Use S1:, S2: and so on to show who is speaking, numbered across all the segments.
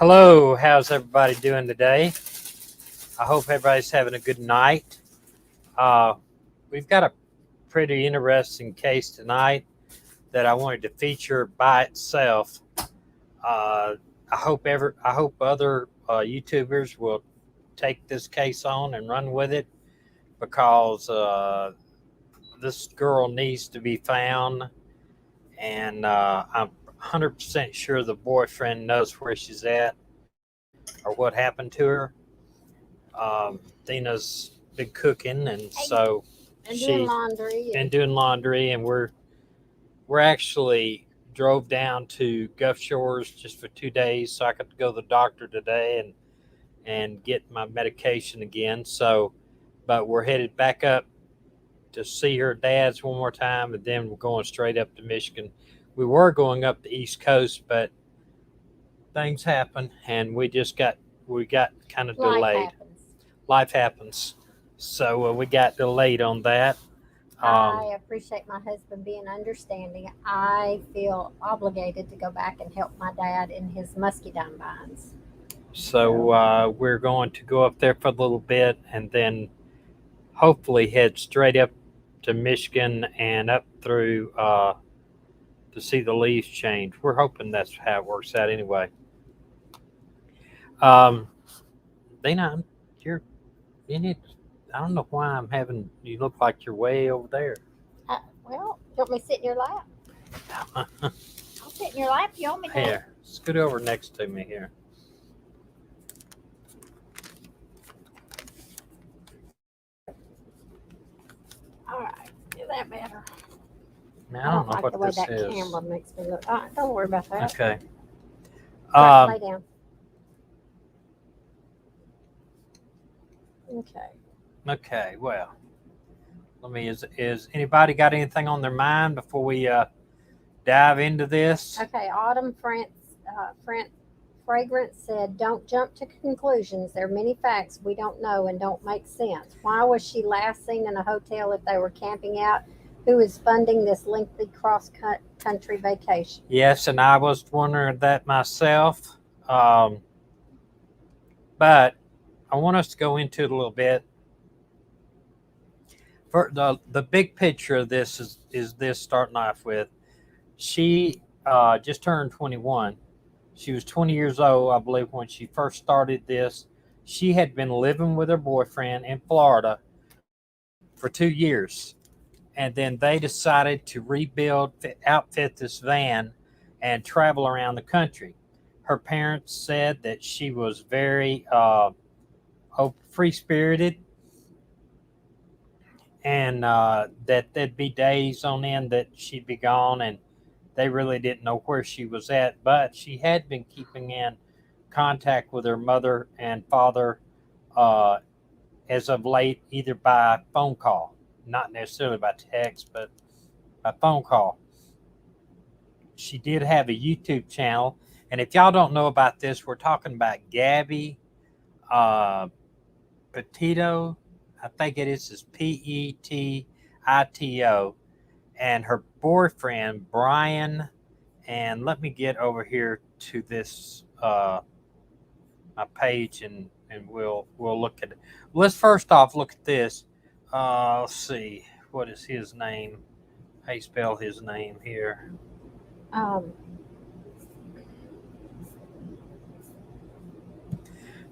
S1: Hello, how's everybody doing today? I hope everybody's having a good night. Uh, we've got a pretty interesting case tonight that I wanted to feature by itself. Uh, I hope other YouTubers will take this case on and run with it because this girl needs to be found, and I'm 100% sure the boyfriend knows where she's at or what happened to her. Dina's been cooking, and so
S2: And
S1: she
S2: doing laundry.
S1: been doing laundry, and we're actually drove down to Gulf Shores just for 2 days, so I could go to the doctor today and get my medication again. So, but we're headed back up to see her dad's one more time, and then we're going straight up to Michigan. We were going up the East Coast, but things happen, and we got kind of
S2: Life
S1: delayed.
S2: happens.
S1: Life happens. So we got delayed on that.
S2: I appreciate my husband being understanding. I feel obligated to go back and help my dad in his muscadine vines.
S1: So we're going to go up there for a little bit and then hopefully head straight up to Michigan and up through to see the leaves change. We're hoping that's how it works out anyway. Dana, you're you need. I don't know why I'm having. You look like you're way over there.
S2: Well, you want me to sit in your lap? I'll sit in your lap. You want me to?
S1: Here, scoot over next to me here.
S2: All right. Is that better?
S1: Now,
S2: I don't
S1: know
S2: like
S1: what
S2: the way
S1: this
S2: that
S1: is.
S2: camera makes me look. All right, don't worry about that.
S1: Okay.
S2: All right, lay down. Okay.
S1: Okay. Well, let me. Is anybody got anything on their mind before we dive into this?
S2: Okay. Autumn Fragrance said, "Don't jump to conclusions. There are many facts we don't know and don't make sense. Why was she last seen in a hotel if they were camping out? Who is funding this lengthy cross-country vacation?"
S1: Yes, and I was wondering that myself. But I want us to go into it a little bit. For the big picture of this is this starting off with, she just turned 21. She was 20 years old, I believe, when she first started this. She had been living with her boyfriend in Florida for 2 years. And then they decided to outfit this van, and travel around the country. Her parents said that she was very free spirited, and that there'd be days on end that she'd be gone, and they really didn't know where she was at. But she had been keeping in contact with her mother and father uh, as of late, either by phone call, not necessarily by text, but by phone call. She did have a YouTube channel, and if y'all don't know about this, we're talking about Gabby uh, Petito. I think it is Petito, and her boyfriend Brian. And let me get over here to this my page, and we'll look at it. Let's first off look at this. Let's see, what is his name? How you spell his name here?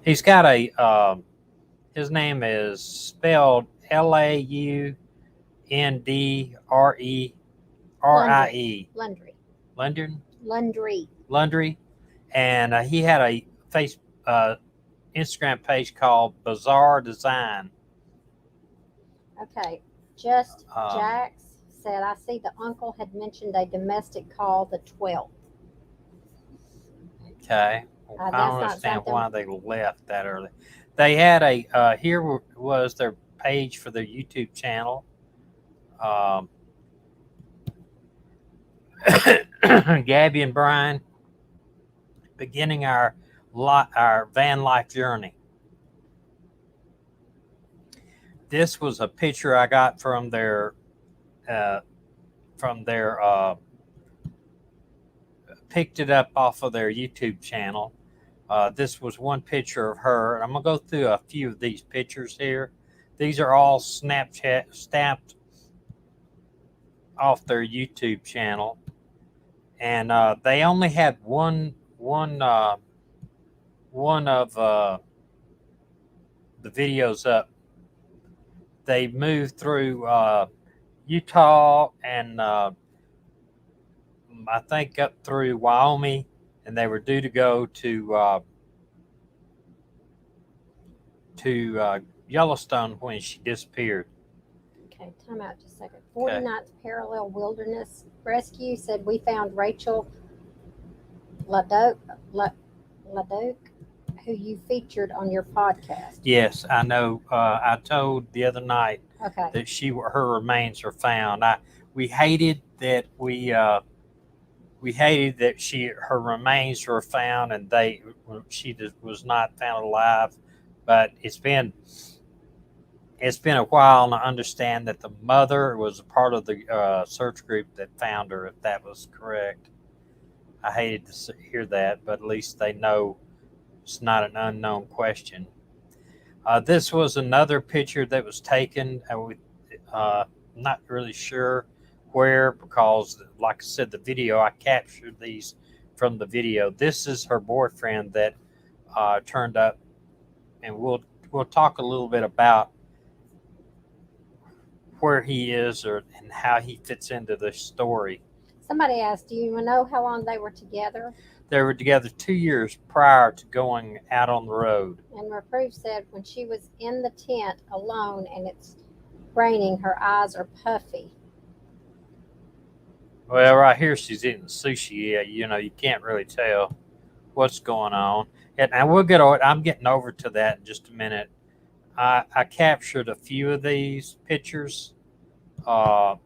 S1: He's got a. His name is spelled Laundrie. Lundry. And he had a Instagram page called Bizarre Design.
S2: Okay. Just Jax said, "I see the uncle had mentioned a domestic call the 12th."
S1: Okay. I don't understand why they left that early. They had here was their page for their YouTube channel. Gabby and Brian, beginning our van life journey. This was a picture I got from their picked it up off of their YouTube channel. This was one picture of her, and I'm gonna go through a few of these pictures here. These are all Snapchat stamped off their YouTube channel, and they only had one of the videos up. They moved through Utah and I think up through Wyoming, and they were due to go to Yellowstone when she disappeared.
S2: Okay, time out just a second.
S1: Okay.
S2: 49th Parallel Wilderness Rescue said we found Rachel Ladoke, who you featured on your podcast.
S1: Yes, I know. I told the other night
S2: Okay.
S1: that her remains are found. We hated that her remains were found and she was not found alive, but it's been a while, and I understand that the mother was a part of the search group that found her, if that was correct. I hated to hear that, but at least they know it's not an unknown question. This was another picture that was taken. Not really sure where, because, like I said, the video, I captured these from the video. This is her boyfriend that turned up, and we'll talk a little bit about where he is and how he fits into the story.
S2: Somebody asked, do you know how long they were together?
S1: They were together 2 years prior to going out on the road.
S2: And Reproof said when she was in the tent alone and it's raining, her eyes are puffy.
S1: Well, right here she's eating sushi. Yeah, you can't really tell what's going on. And I'm getting over to that in just a minute. I captured a few of these pictures. I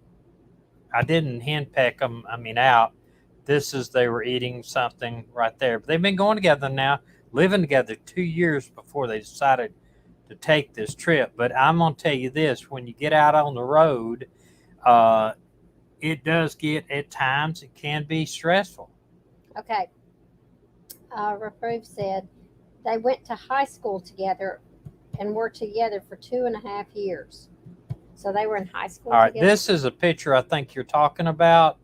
S1: didn't henpeck them, out. They were eating something right there. But they've been going together now, living together 2 years before they decided to take this trip. But I'm going to tell you this, when you get out on the road, it does get, at times, it can be stressful.
S2: Okay. Reproof said they went to high school together and were together for 2.5 years. So they were in high school
S1: All right,
S2: together?
S1: this is a picture I think you're talking about.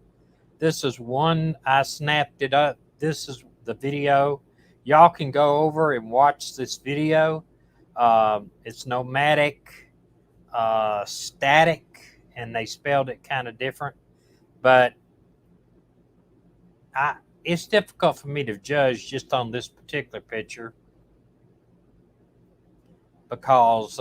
S1: This is one, I snapped it up. This is the video. Y'all can go over and watch this video. It's nomadic, static, and they spelled it kind of different. But it's difficult for me to judge just on this particular picture because,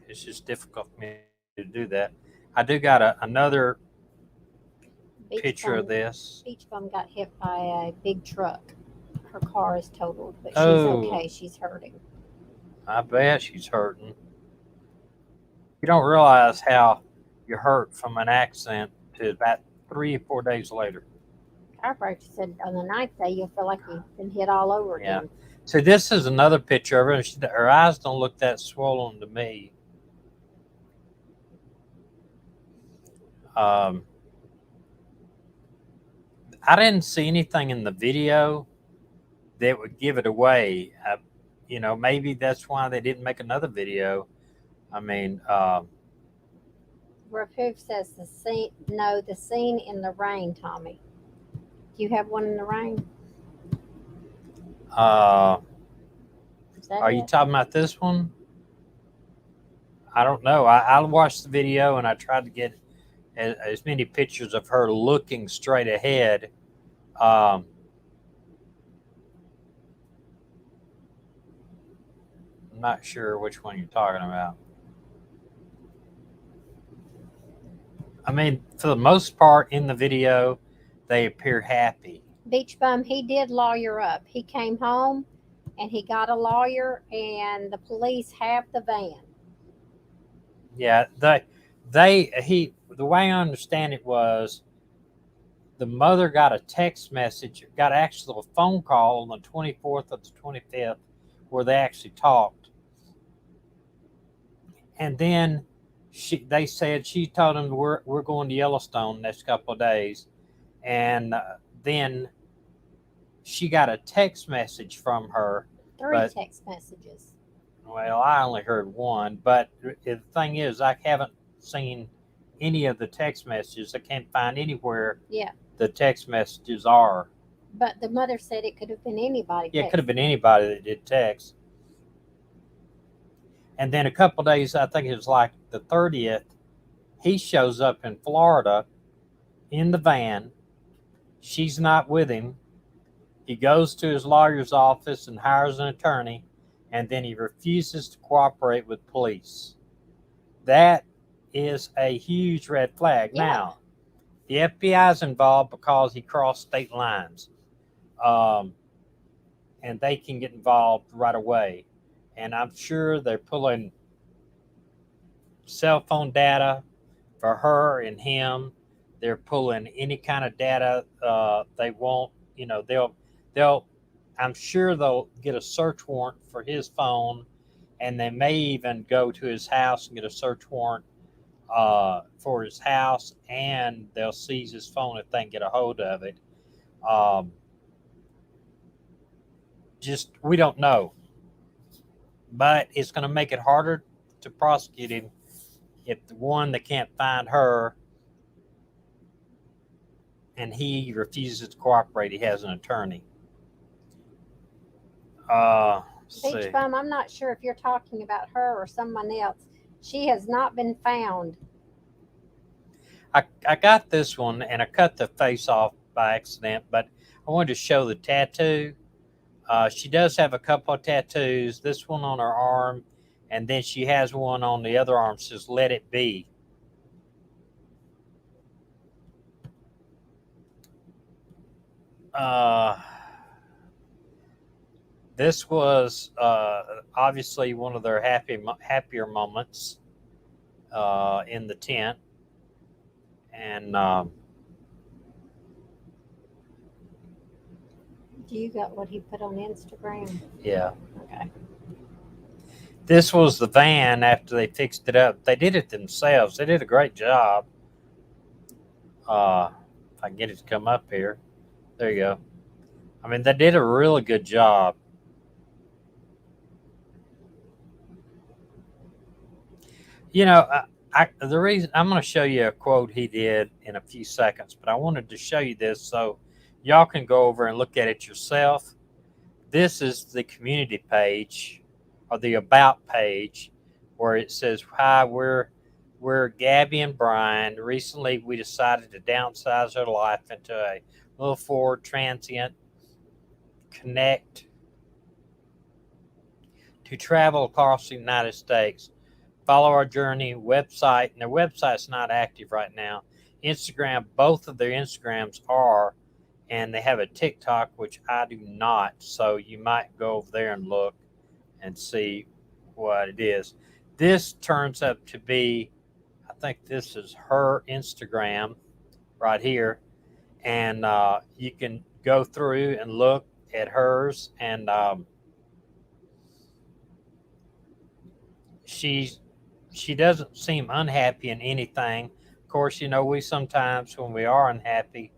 S1: it's just difficult for me to do that. I do got another picture of this.
S2: Beach Bum got hit by a big truck. Her car is totaled, but she's okay. She's hurting.
S1: I bet she's hurting. You don't realize how you hurt from an accident to about 3 or 4 days later.
S2: Chiropractor said on the 9th day you'll feel like you've been hit all over again.
S1: Yeah. So this is another picture of her. Her eyes don't look that swollen to me. I didn't see anything in the video that would give it away. Maybe that's why they didn't make another video.
S2: Reproof says the scene in the rain, Tommy. Do you have one in the rain?
S1: Are you talking about this one? I don't know. I watched the video and I tried to get as many pictures of her looking straight ahead. I'm not sure which one you're talking about. For the most part in the video, they appear happy.
S2: Beach Bum, he did lawyer up. He came home and he got a lawyer, and the police have the van.
S1: Yeah, the way I understand it was the mother got a text message, got actually a phone call on the 24th or the 25th where they actually talked. And then they said she told them we're going to Yellowstone next couple of days. And then she got a text message from her.
S2: 3
S1: But-
S2: text messages.
S1: Well, I only heard one, but the thing is, I haven't seen any of the text messages. I can't find anywhere
S2: Yeah.
S1: the text messages are.
S2: But the mother said it could have been anybody.
S1: Yeah, it could have been anybody that did text. And then a couple days, I think it was like the 30th, he shows up in Florida in the van. She's not with him. He goes to his lawyer's office and hires an attorney, and then he refuses to cooperate with police. That is a huge red flag.
S2: Yeah.
S1: Now, the FBI is involved because he crossed state lines, and they can get involved right away. And I'm sure they're pulling cell phone data for her and him. They're pulling any kind of data they want. You know, they'll. I'm sure they'll get a search warrant for his phone, and they may even go to his house and get a search warrant for his house, and they'll seize his phone if they can get a hold of it. Just we don't know, but it's going to make it harder to prosecute him if the one that can't find her and he refuses to cooperate, he has an attorney.
S2: Beach Bum, I'm not sure if you're talking about her or someone else. She has not been found.
S1: I got this one and I cut the face off by accident, but I wanted to show the tattoo. She does have a couple of tattoos, this one on her arm, and then she has one on the other arm that says "Let It Be." This was obviously one of their happier moments in the tent, and
S2: Do you got what he put on Instagram?
S1: yeah.
S2: Okay.
S1: This was the van after they fixed it up. They did it themselves. They did a great job. If I can get it to come up here. There you go. I mean, they did a really good job. You know, the reason I'm going to show you a quote he did in a few seconds, but I wanted to show you this so y'all can go over and look at it yourself. This is the community page or the about page where it says, "Hi, we're Gabby and Brian. Recently, we decided to downsize our life into a little Ford Transient Connect to travel across the United States. Follow our journey website," and their website's not active right now. Instagram, both of their Instagrams are, and they have a TikTok, which I do not. So you might go over there and look and see what it is. This turns up to be, I think this is her Instagram right here. And you can go through and look at hers. And she doesn't seem unhappy in anything. Of course, you know, we sometimes, when we are unhappy,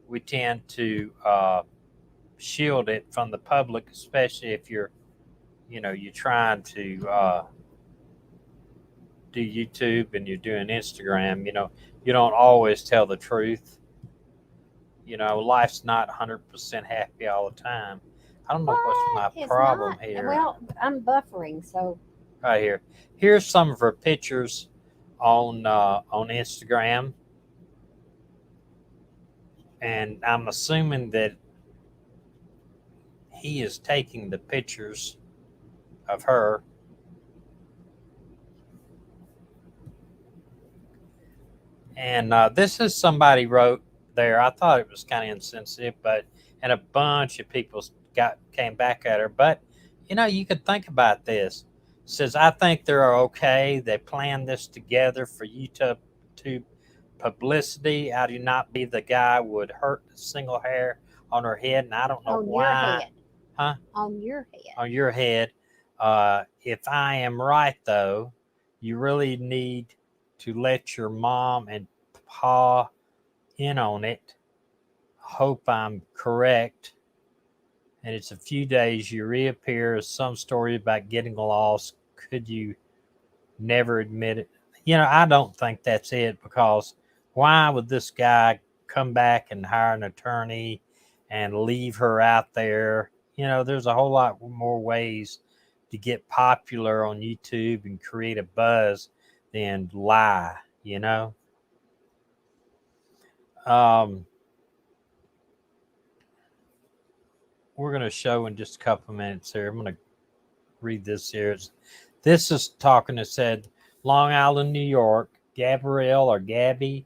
S1: we tend to shield it from the public, especially if you're trying to do YouTube and you're doing Instagram. You know, you don't always tell the truth. You know, life's not 100% happy all the time. I don't know what's my
S2: It's
S1: problem
S2: not.
S1: here.
S2: Well, I'm buffering, so
S1: Right here. Here's some of her pictures on Instagram, and I'm assuming that he is taking the pictures of her. And this is somebody wrote there. I thought it was kind of insensitive, and a bunch of people came back at her. But you know, you could think about this. It says, "I think they're okay. They planned this together for YouTube publicity. I do not believe the guy would hurt a single hair on her head, and I don't know
S2: on
S1: why."
S2: your head.
S1: Huh?
S2: On your head.
S1: On your head. If I am right, though, you really need to let your mom and pa in on it. Hope I'm correct. and it's a few days. You reappear as some story about getting lost. Could you never admit it? I don't think that's it, because why would this guy come back and hire an attorney and leave her out there? There's a whole lot more ways to get popular on YouTube and create a buzz than lie, Um, we're going to show in just a couple of minutes here. I'm going to read this here. This is talking. It said, Long Island, New York, Gabrielle or Gabby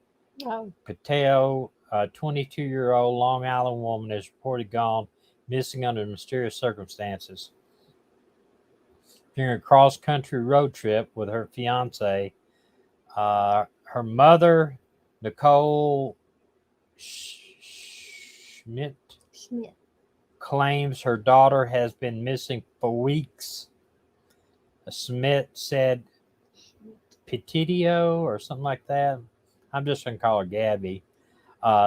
S1: Petito, a 22-year-old Long Island woman, is reported gone missing under mysterious circumstances. During a cross-country road trip with her fiance, her mother, Nicole Schmidt, claims her daughter has been missing for weeks. Smith said Petito or something like that. I'm just going to call her Gabby.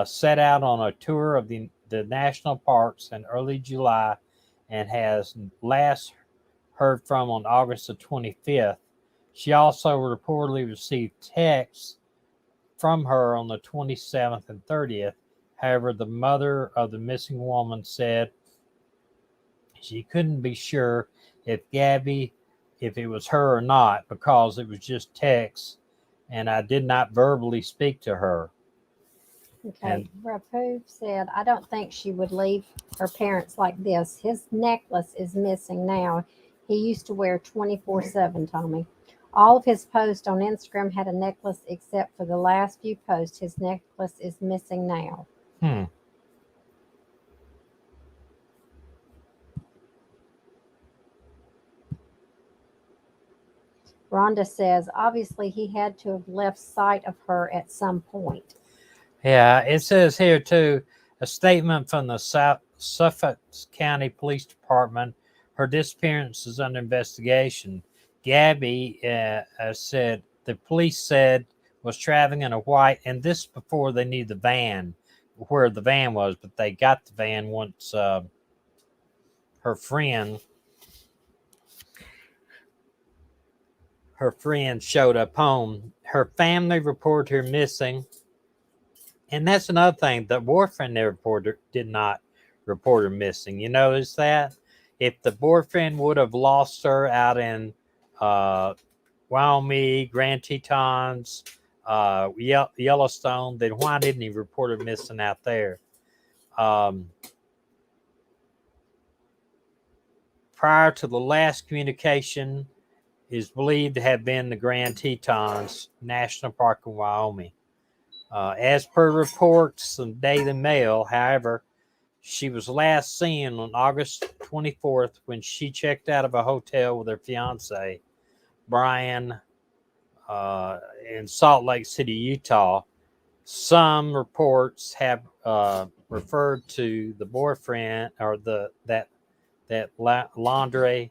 S1: Set out on a tour of the national parks in early July and has last heard from on August the 25th. She also reportedly received texts from her on the 27th and 30th. However, the mother of the missing woman said she couldn't be sure if it was her or not, because it was just text and I did not verbally speak to her.
S2: Okay, Rapoov said, I don't think she would leave her parents like this. His necklace is missing now. He used to wear 24/7, Tommy. All of his posts on Instagram had a necklace except for the last few posts. His necklace is missing now. Rhonda says, obviously he had to have left sight of her at some point.
S1: Yeah, it says here too, a statement from the Suffolk County Police Department. Her disappearance is under investigation. Gabby said the police said was traveling in a white, and this before they knew the van, where the van was, but they got the van once her friend showed up home. Her family reported her missing. And that's another thing. The boyfriend did not report her missing. You notice that? If the boyfriend would have lost her out in Wyoming, Grand Tetons, Yellowstone, then why didn't he report her missing out there? Prior to the last communication, is believed to have been the Grand Tetons National Park in Wyoming. As per reports in Daily Mail, however, she was last seen on August 24th when she checked out of a hotel with her fiance, Brian, in Salt Lake City, Utah. Some reports have referred to the boyfriend or that Laundrie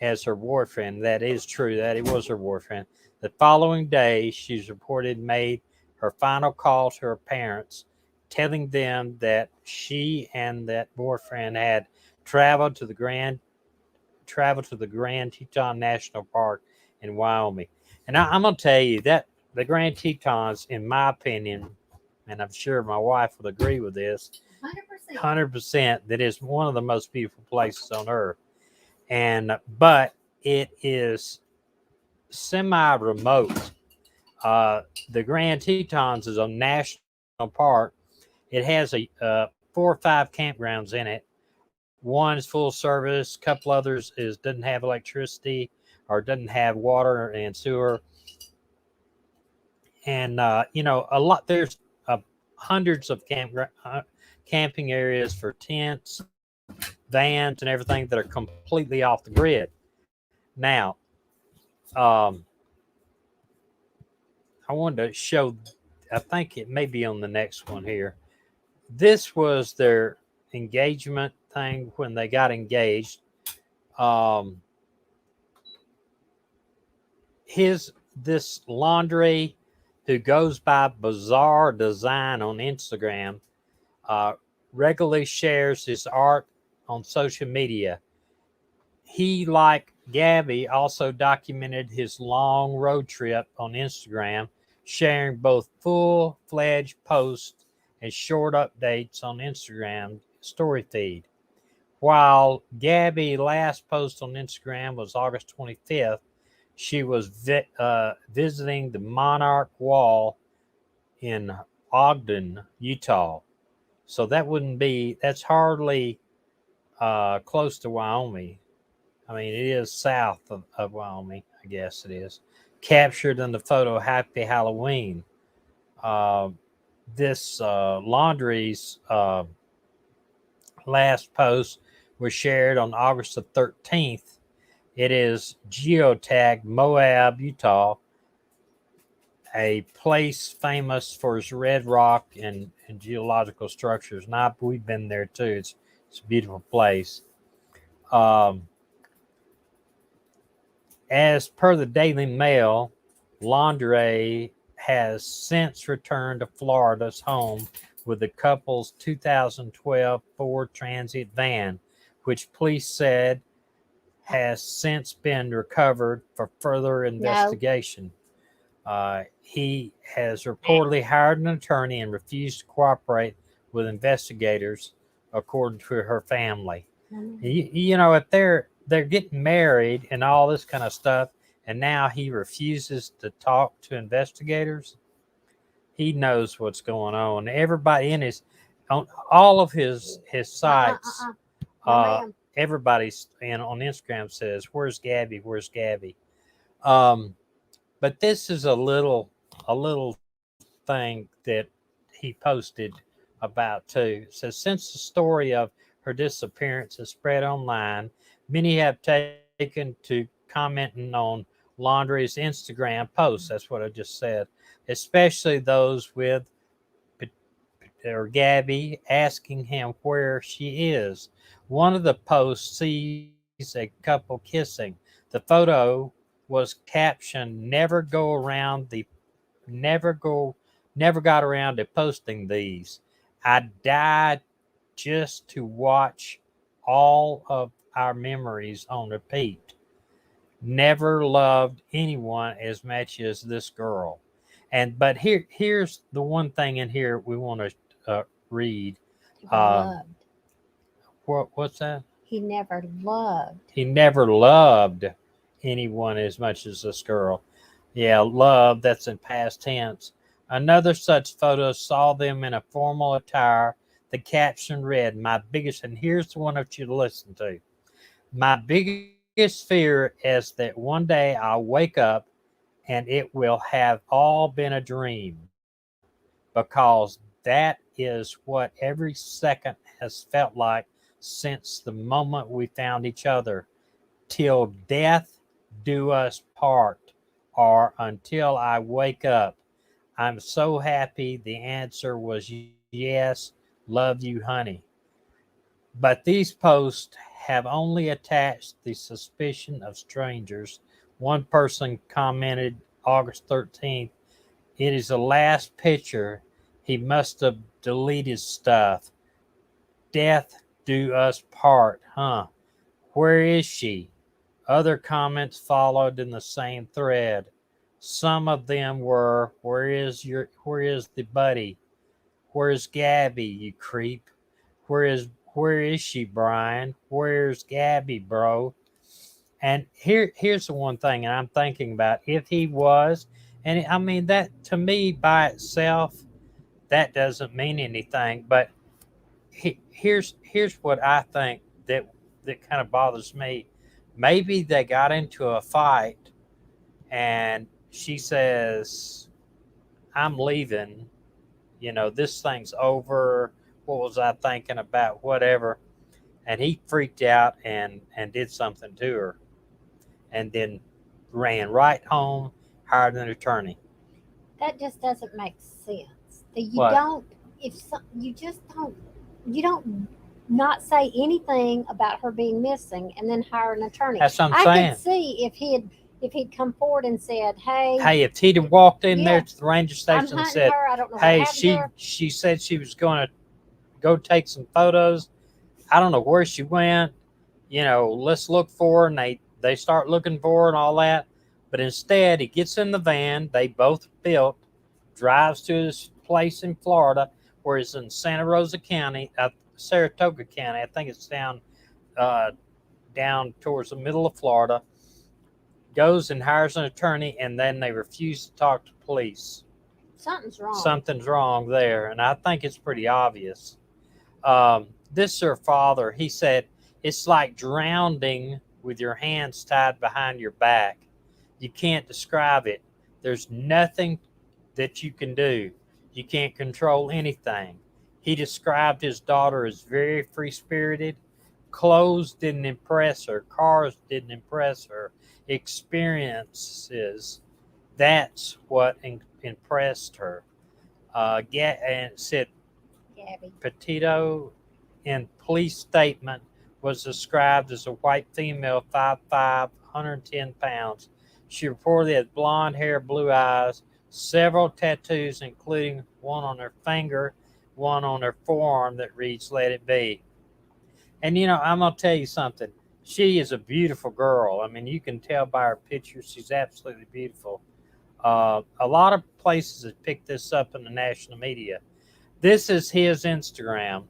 S1: as her boyfriend. That is true. That it was her boyfriend. The following day, she's reported made her final call to her parents, telling them that she and that boyfriend had traveled to the Grand Teton National Park in Wyoming. And I'm going to tell you that the Grand Tetons, in my opinion, and I'm sure my wife would agree with this, 100%, that is one of the most beautiful places on earth. But it is semi-remote. The Grand Tetons is a national park. It has 4 or 5 campgrounds in it. One is full service. A couple others doesn't have electricity or doesn't have water and sewer. And a lot. There's hundreds of camping areas for tents, vans, and everything that are completely off the grid. Now, I wanted to show, I think it may be on the next one here. This was their engagement thing when they got engaged. This Laundrie, who goes by Bizarre Design on Instagram, regularly shares his art on social media. He, like Gabby, also documented his long road trip on Instagram, sharing both full-fledged posts and short updates on Instagram story feed. While Gabby last post on Instagram was August 25th, she was visiting the Monarch Wall in Ogden, Utah. So that's hardly close to Wyoming. I mean, it is south of Wyoming, I guess it is. Captured in the photo Happy Halloween. Uh, this laundry's last post was shared on August the 13th. It is geotagged Moab, Utah, a place famous for its red rock and geological structures. And we've been there too. It's a beautiful place. Um, as per the Daily Mail, Laundrie has since returned to Florida's home with the couple's 2012 Ford Transit van, which police said has since been recovered for further investigation. He has reportedly hired an attorney and refused to cooperate with investigators, according to her family. You know, if they're getting married and all this kind of stuff, and now he refuses to talk to investigators, he knows what's going on. Everybody in on all of his sites, everybody's on Instagram says, "Where's Gabby? Where's Gabby?" But this is a little thing that he posted about too. It says, since the story of her disappearance has spread online, many have taken to commenting on Laundrie's Instagram posts. That's what I just said, especially those with or Gabby asking him where she is. One of the posts sees a couple kissing. The photo was captioned never got around to posting these. I died just to watch all of our memories on repeat. Never loved anyone as much as this girl. But here's the one thing in here we want to read. What's that?
S2: He never loved.
S1: He never loved anyone as much as this girl. Yeah, love, that's in past tense. Another such photo saw them in a formal attire. The caption read, and here's the one I want you to listen to. My biggest fear is that one day I'll wake up and it will have all been a dream, because that is what every second has felt like since the moment we found each other. Till death do us part, or until I wake up. I'm so happy the answer was yes, love you, honey. But these posts have only attached the suspicion of strangers. One person commented August 13th, it is the last picture. He must have deleted stuff. Death do us part, huh? Where is she? Other comments followed in the same thread. Some of them were, where is the buddy? Where's Gabby, you creep? Where is she, Brian? Where's Gabby, bro? And here's the one thing, and I'm thinking about if he was, and I mean that to me by itself, that doesn't mean anything. But here's what I think that kind of bothers me. Maybe they got into a fight, and she says, "I'm leaving. You know, this thing's over. What was I thinking about? Whatever." And he freaked out and did something to her, and then ran right home, hired an attorney.
S2: That just doesn't make sense.
S1: What?
S2: You don't not say anything about her being missing and then hire an attorney.
S1: That's what I'm
S2: I
S1: saying.
S2: could see if he'd come forward and said,
S1: Hey, if he'd have walked in there to the ranger
S2: I'm
S1: station and
S2: hunting
S1: said,
S2: her. I don't know what
S1: "Hey,
S2: happened to her."
S1: she said she was going to go take some photos," I don't know where she went. Let's look for her. And they start looking for her and all that. But instead, he gets in the van they both built, drives to his place in Florida, where it's in Santa Rosa County, Saratoga County. I think it's uh, down towards the middle of Florida. Goes and hires an attorney, and then they refuse to talk to police.
S2: Something's wrong.
S1: Something's wrong there, and I think it's pretty obvious. This her father, he said, it's like drowning with your hands tied behind your back. You can't describe it. There's nothing that you can do. You can't control anything. He described his daughter as very free spirited. Clothes didn't impress her, cars didn't impress her. Experiences, that's what impressed her. And it said
S2: Gabby.
S1: Petito in police statement was described as a white female, 5'5", 110 pounds. She reportedly had blonde hair, blue eyes, several tattoos, including one on her finger, one on her forearm that reads, "Let it be." And, I'm going to tell you something. She is a beautiful girl. I mean, you can tell by her pictures, she's absolutely beautiful. A lot of places have picked this up in the national media. This is his Instagram.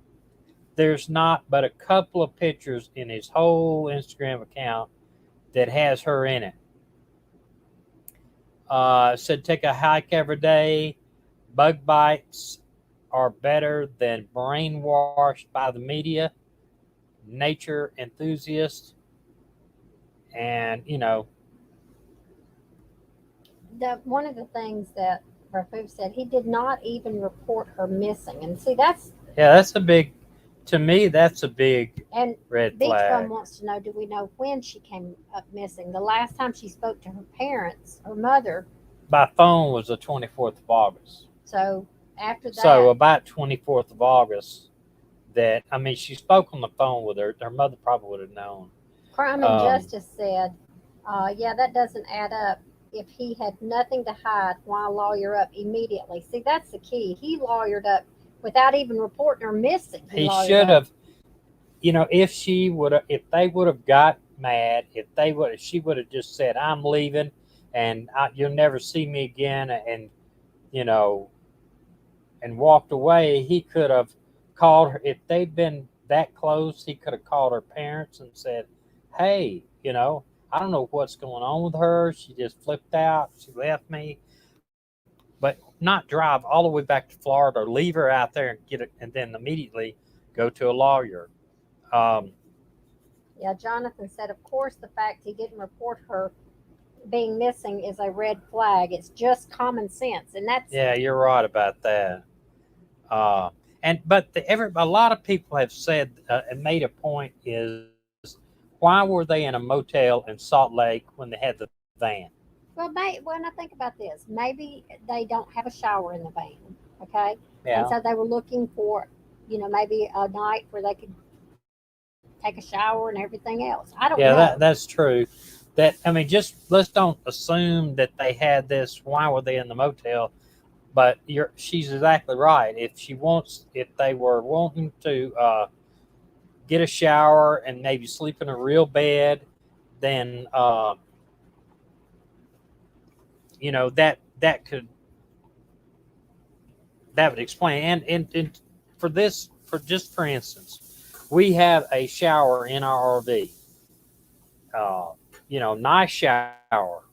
S1: There's not but a couple of pictures in his whole Instagram account that has her in it. Said take a hike every day. Bug bites are better than brainwashed by the media. Nature enthusiast. And,
S2: One of the things that Rafu said, he did not even report her missing. And see, that's
S1: that's to me, that's a big
S2: and
S1: red
S2: Beach
S1: flag.
S2: Bum wants to know, do we know when she came up missing? The last time she spoke to her parents, her mother.
S1: By phone was the 24th of August.
S2: So after that.
S1: So about 24th of August, she spoke on the phone with her. Her mother probably would have known.
S2: Crime and Justice said, yeah, that doesn't add up. If he had nothing to hide, why lawyer up immediately? See, that's the key. He lawyered up without even reporting her missing.
S1: He should have. If they would have got mad, she would have just said, "I'm leaving, and you'll never see me again," and and walked away. He could have called her if they'd been that close. He could have called her parents and said, "Hey, I don't know what's going on with her. She just flipped out. She left me." But not drive all the way back to Florida or leave her out there and get it, and then immediately go to a lawyer.
S2: Yeah, Jonathan said, of course, the fact he didn't report her being missing is a red flag. It's just common sense, and that's
S1: you're right about that. But a lot of people have said and made a point is, why were they in a motel in Salt Lake when they had the van?
S2: Well, when I think about this, maybe they don't have a shower in the van, okay?
S1: Yeah.
S2: And so they were looking for, maybe a night where they could take a shower and everything else. I don't know.
S1: Yeah, that's true. Just let's don't assume that they had this. Why were they in the motel? But she's exactly right. If they were wanting to get a shower and maybe sleep in a real bed, then that would explain. And for instance, we have a shower in our RV. Nice shower.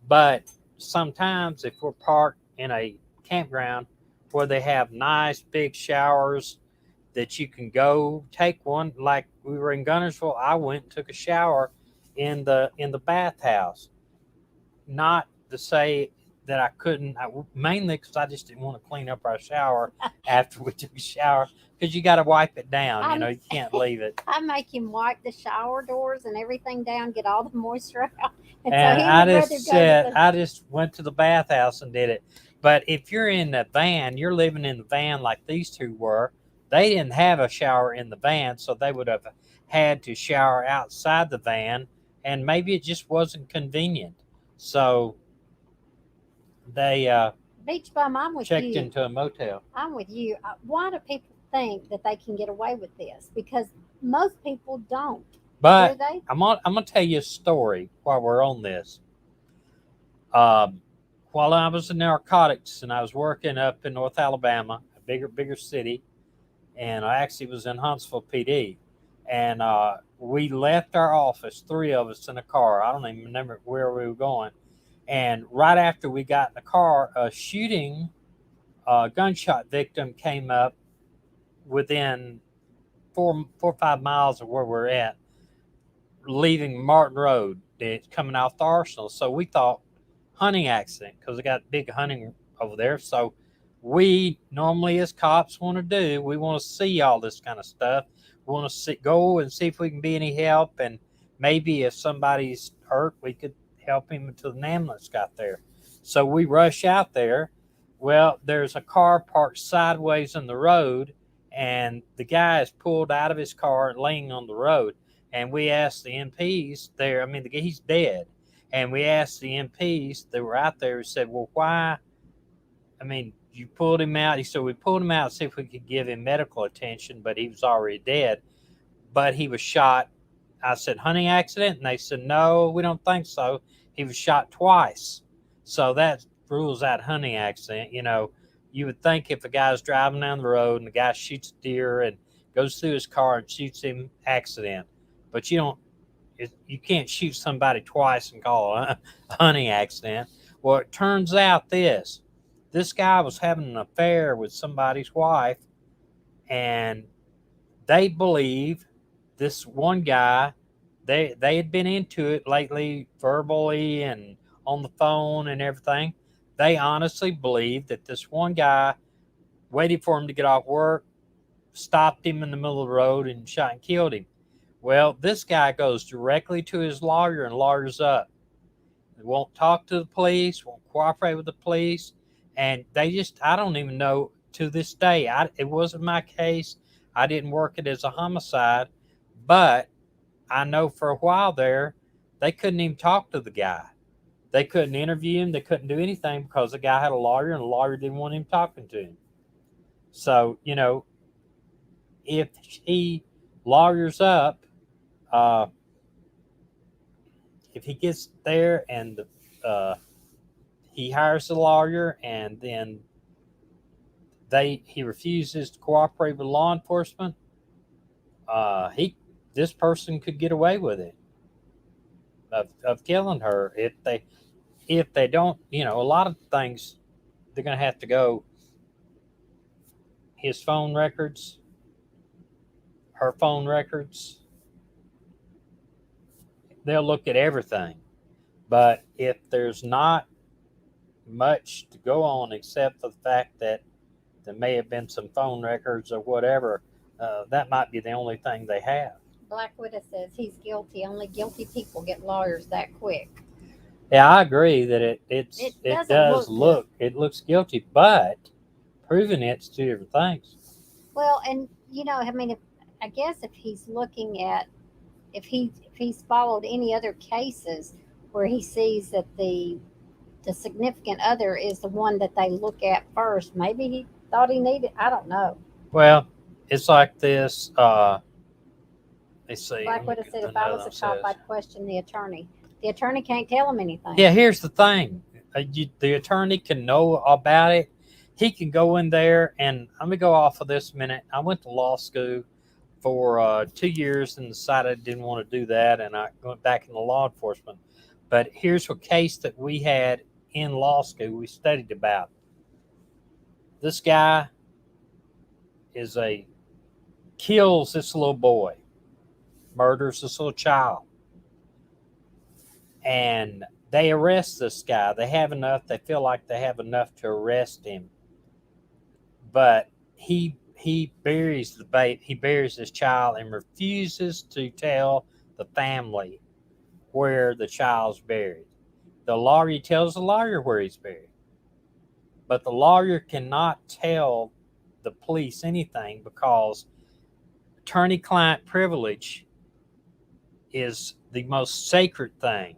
S1: But sometimes if we're parked in a campground where they have nice big showers that you can go take one, like we were in Gunnersville, I went and took a shower in the bathhouse. Not to say that I couldn't, mainly because I just didn't want to clean up our shower after we took a shower, because you got to wipe it down. You can't leave it.
S2: I make him wipe the shower doors and everything down, get all the moisture out.
S1: And I just went to the bathhouse and did it. But if you're in the van, you're living in the van like these two were. They didn't have a shower in the van, so they would have had to shower outside the van, and maybe it just wasn't convenient. So they
S2: Beach Bum, I'm with
S1: checked
S2: you.
S1: into a motel.
S2: I'm with you. Why do people think that they can get away with this because most people don't. Do
S1: But
S2: they?
S1: I'm gonna tell you a story while we're on this. Um, while I was in narcotics and I was working up in North Alabama, a bigger city, and I actually was in Huntsville PD, and we left our office, three of us in a car. I don't even remember where we were going. And right after we got in the car, a shooting, gunshot victim came up within 4 or 5 miles of where we're at, leaving Martin Road. It's coming off the Arsenal. So we thought hunting accident because we got big hunting over there. So we normally, as cops, want to do, we want to see all this kind of stuff. We want to go and see if we can be any help, and maybe if somebody's hurt, we could help him until the ambulance got there. So we rush out there. Well, there's a car parked sideways in the road, and the guy is pulled out of his car and laying on the road. And we asked the MPs there, I mean, he's dead. And we asked the MPs that were out there, we said, well, why? I mean, you pulled him out. He said, we pulled him out to see if we could give him medical attention, but he was already dead. But he was shot. I said, hunting accident? And they said, no, we don't think so. He was shot twice. So that rules out hunting accident. You know, you would think if a guy's driving down the road and the guy shoots a deer and goes through his car and shoots him, accident. But you don't, you can't shoot somebody twice and call it a hunting accident. Well, it turns out this guy was having an affair with somebody's wife, and they believe this one guy, they had been into it lately, verbally and on the phone and everything. They honestly believe that this one guy waited for him to get off work, stopped him in the middle of the road, and shot and killed him. Well, this guy goes directly to his lawyer and lawyers up. They won't talk to the police, won't cooperate with the police, and they just, I don't even know to this day. It wasn't my case. I didn't work it as a homicide, but I know for a while there, they couldn't even talk to the guy. They couldn't interview him. They couldn't do anything because the guy had a lawyer, and the lawyer didn't want him talking to him. So, you know, if he lawyers up, if he gets there and he hires a lawyer, and then he refuses to cooperate with law enforcement, this person could get away with it of killing her if they don't. You know, a lot of things they're going to have to go. His phone records, her phone records. They'll look at everything. But if there's not much to go on except for the fact that there may have been some phone records or whatever, that might be the only thing they have.
S2: Black Widow says he's guilty. Only guilty people get lawyers that quick.
S1: Yeah, I agree that it does look it looks guilty, but proving it's two different things.
S2: Well, and you know, I mean, I guess if he's looking at if he's followed any other cases where he sees that the significant other is the one that they look at first, maybe he thought he needed. I don't know.
S1: Well, it's like this. Let's see.
S2: Black Widow said, if I was a cop, I'd question the attorney. The attorney can't tell him anything.
S1: Yeah, here's the thing. The attorney can know about it. He can go in there, and let me go off of this a minute. I went to law school for 2 years and decided I didn't want to do that, and I went back into law enforcement. But here's a case that we had in law school we studied about. This guy kills this little boy, murders this little child. And they arrest this guy. They feel like they have enough to arrest him. But he buries the baby, he buries his child and refuses to tell the family where the child's buried. He tells the lawyer where he's buried. But the lawyer cannot tell the police anything because attorney-client privilege is the most sacred thing.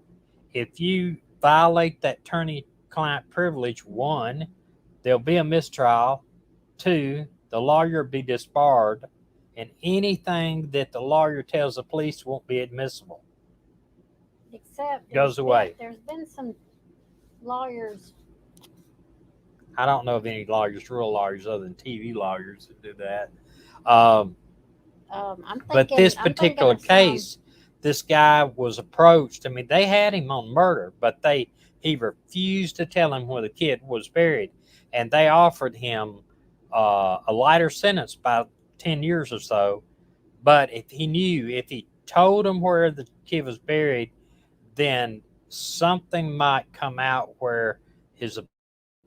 S1: If you violate that attorney-client privilege, 1, there'll be a mistrial. 2, the lawyer be disbarred, and anything that the lawyer tells the police won't be admissible.
S2: Except
S1: Goes away.
S2: there's been some lawyers.
S1: I don't know of any lawyers, real lawyers, other than TV lawyers that do that. Um, but this particular case, this guy was approached. I mean, they had him on murder, but he refused to tell him where the kid was buried, and they offered him a lighter sentence, about 10 years or so. But if he told them where the kid was buried, then something might come out where his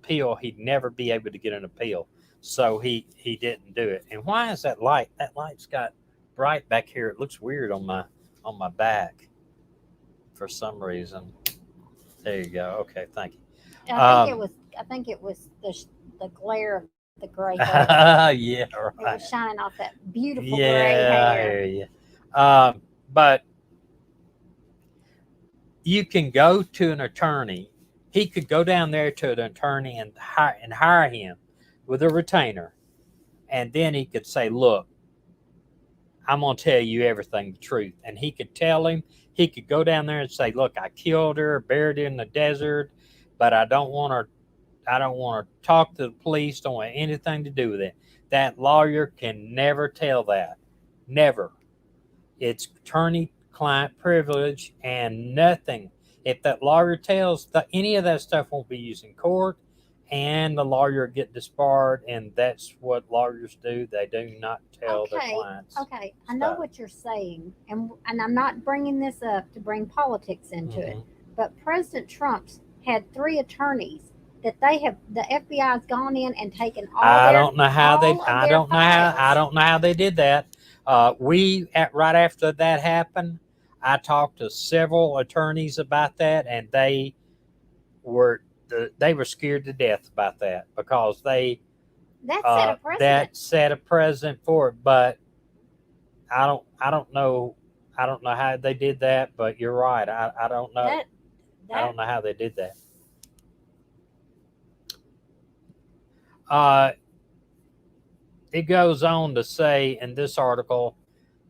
S1: appeal, he'd never be able to get an appeal. So he didn't do it. And why is that light? That light's got bright back here. It looks weird on my back for some reason. There you go. Okay, thank you.
S2: I think it was the glare of the gray hair.
S1: Yeah, right.
S2: It was shining off that beautiful
S1: Yeah,
S2: gray
S1: I
S2: hair.
S1: hear you. But you can go to an attorney. He could go down there to an attorney and hire him with a retainer, and then he could say, "Look, I'm going to tell you everything, the truth." And he could tell him. He could go down there and say, "Look, I killed her, buried her in the desert, but I don't want her. I don't want to talk to the police. Don't want anything to do with it." That lawyer can never tell that. Never. It's attorney-client privilege and nothing. If that lawyer tells, any of that stuff won't be used in court, and the lawyer get disbarred, and that's what lawyers do. They do not tell their clients.
S2: Okay, I know what you're saying, and I'm not bringing this up to bring politics into it, but President Trump's had 3 attorneys that the FBI's gone in and taken all. I don't know how
S1: they did that. Right after that happened, I talked to several attorneys about that, and they were scared to death about that because that set a precedent for it. But I don't know how they did that. But you're right. I don't know. I don't know how they did that. It goes on to say in this article,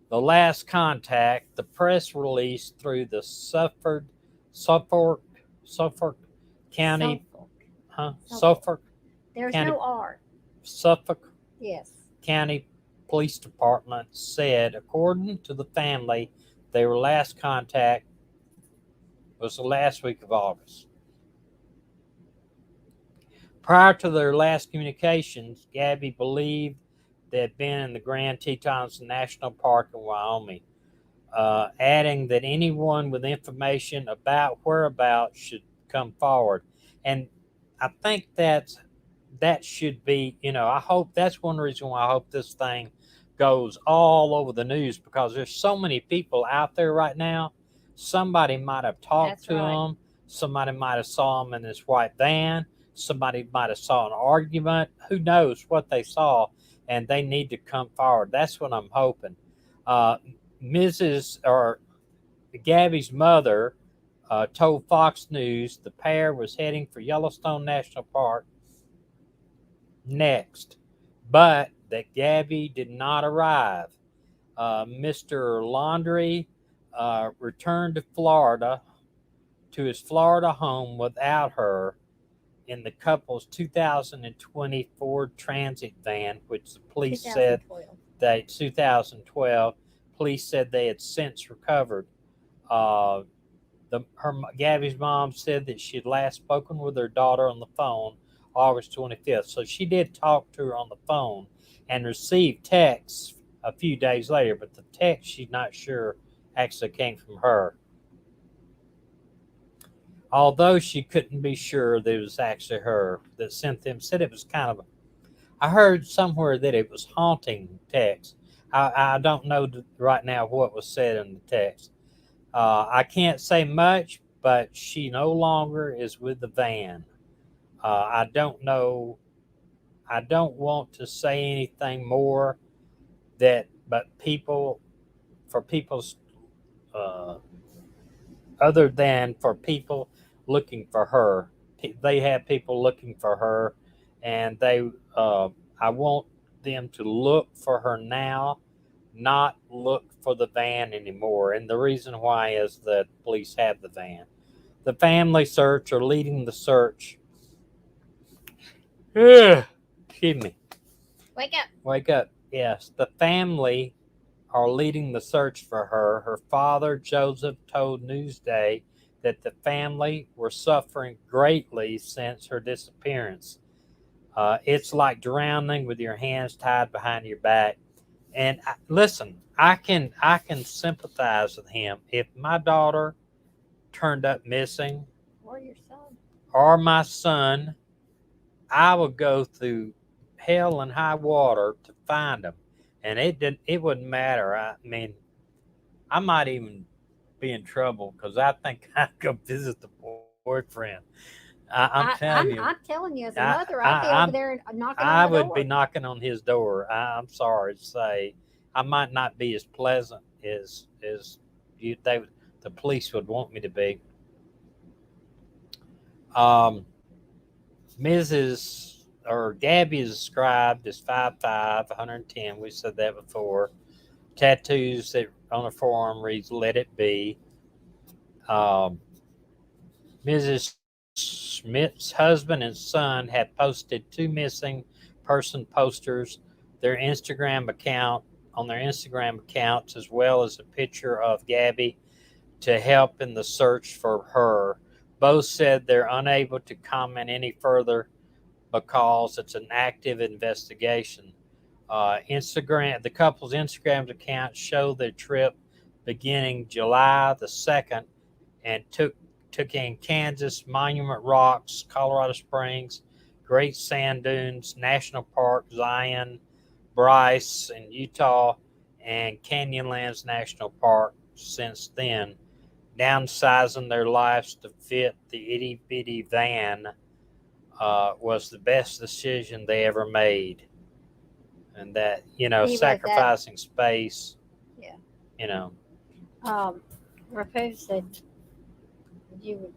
S1: the last contact, the press release through the Suffolk County, Suffolk.
S2: There's
S1: County,
S2: no R.
S1: Suffolk.
S2: Yes.
S1: County Police Department said, according to the family, their last contact was the last week of August. Prior to their last communications, Gabby believed they had been in the Grand Tetons National Park in Wyoming, adding that anyone with information about whereabouts should come forward. And I think that should be, I hope that's one reason why I hope this thing goes all over the news, because there's so many people out there right now. Somebody might have talked to them. Somebody might have saw them in this white van. Somebody might have saw an argument. Who knows what they saw, and they need to come forward. That's what I'm hoping. Gabby's mother told Fox News the pair was heading for Yellowstone National Park next, but that Gabby did not arrive. Mr. Laundrie returned to Florida, to his Florida home without her, in the couple's 2020 Ford Transit van, which the police said that 2012. Police said they had since recovered. Gabby's mom said that she had last spoken with her daughter on the phone August 25th. So she did talk to her on the phone and received texts a few days later, but the text she's not sure actually came from her. Although she couldn't be sure that it was actually her that sent them, said it was kind of, I heard somewhere that it was haunting text. I don't know right now what was said in the text. I can't say much, but she no longer is with the van. I don't know. I don't want to say anything more but other than for people looking for her. They have people looking for her, and I won't them to look for her now, not look for the van anymore. And the reason why is that police have the van. The family search or leading the search. Excuse me.
S2: Wake up.
S1: Wake up. Yes, the family are leading the search for her. Her father, Joseph, told Newsday that the family were suffering greatly since her disappearance. It's like drowning with your hands tied behind your back. And listen, I can sympathize with him. If my daughter turned up missing,
S2: Or your son.
S1: or my son, I would go through hell and high water to find them. And it wouldn't matter. I mean, I might even be in trouble because I think I'd go visit the boyfriend. I'm telling you,
S2: I'm telling you, as a
S1: I-
S2: mother, I'd be
S1: I'm-
S2: over there knocking
S1: I
S2: on the
S1: would
S2: door.
S1: be knocking on his door. I'm sorry to say, I might not be as pleasant as the police would want me to be. Um, Mrs. or Gabby is described as 5'5", 110. We said that before. Tattoos that on her forearm reads "Let It Be." Mrs. Schmidt's husband and son had posted 2 missing person posters, their Instagram account on their Instagram accounts, as well as a picture of Gabby to help in the search for her. Both said they're unable to comment any further because it's an active investigation. The couple's Instagram accounts show their trip beginning July the 2nd and took in Kansas, Monument Rocks, Colorado Springs, Great Sand Dunes National Park, Zion, Bryce in Utah, and Canyonlands National Park since then, downsizing their lives to fit the itty bitty van was the best decision they ever made. And that, sacrificing space,
S2: Yeah.
S1: you know.
S2: Rafu said you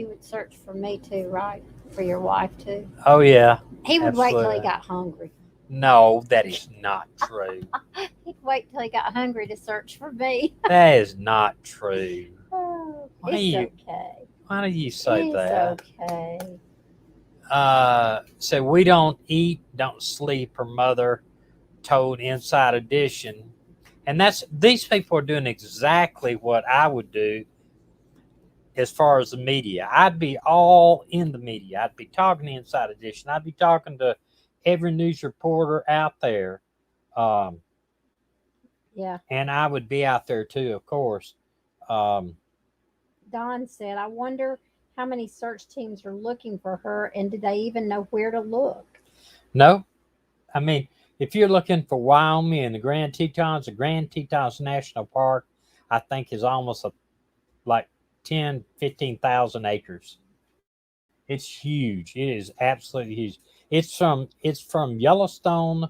S2: would search for me too, right? For your wife too.
S1: Oh, yeah.
S2: He would wait till he
S1: Absolutely.
S2: got hungry.
S1: No, that is not true.
S2: He'd wait till he got hungry to search for me.
S1: That is not true.
S2: Oh,
S1: Why
S2: it's okay.
S1: Why do you say
S2: It's
S1: that?
S2: okay.
S1: So we don't eat, don't sleep, her mother told Inside Edition. And these people are doing exactly what I would do as far as the media. I'd be all in the media. I'd be talking to Inside Edition. I'd be talking to every news reporter out there.
S2: Yeah.
S1: And I would be out there too, of course.
S2: Don said, I wonder how many search teams are looking for her and do they even know where to look?
S1: No. I mean, if you're looking for Wyoming and the Grand Tetons National Park, I think is almost like 10, 15,000 acres. It's huge. It is absolutely huge. It's from Yellowstone,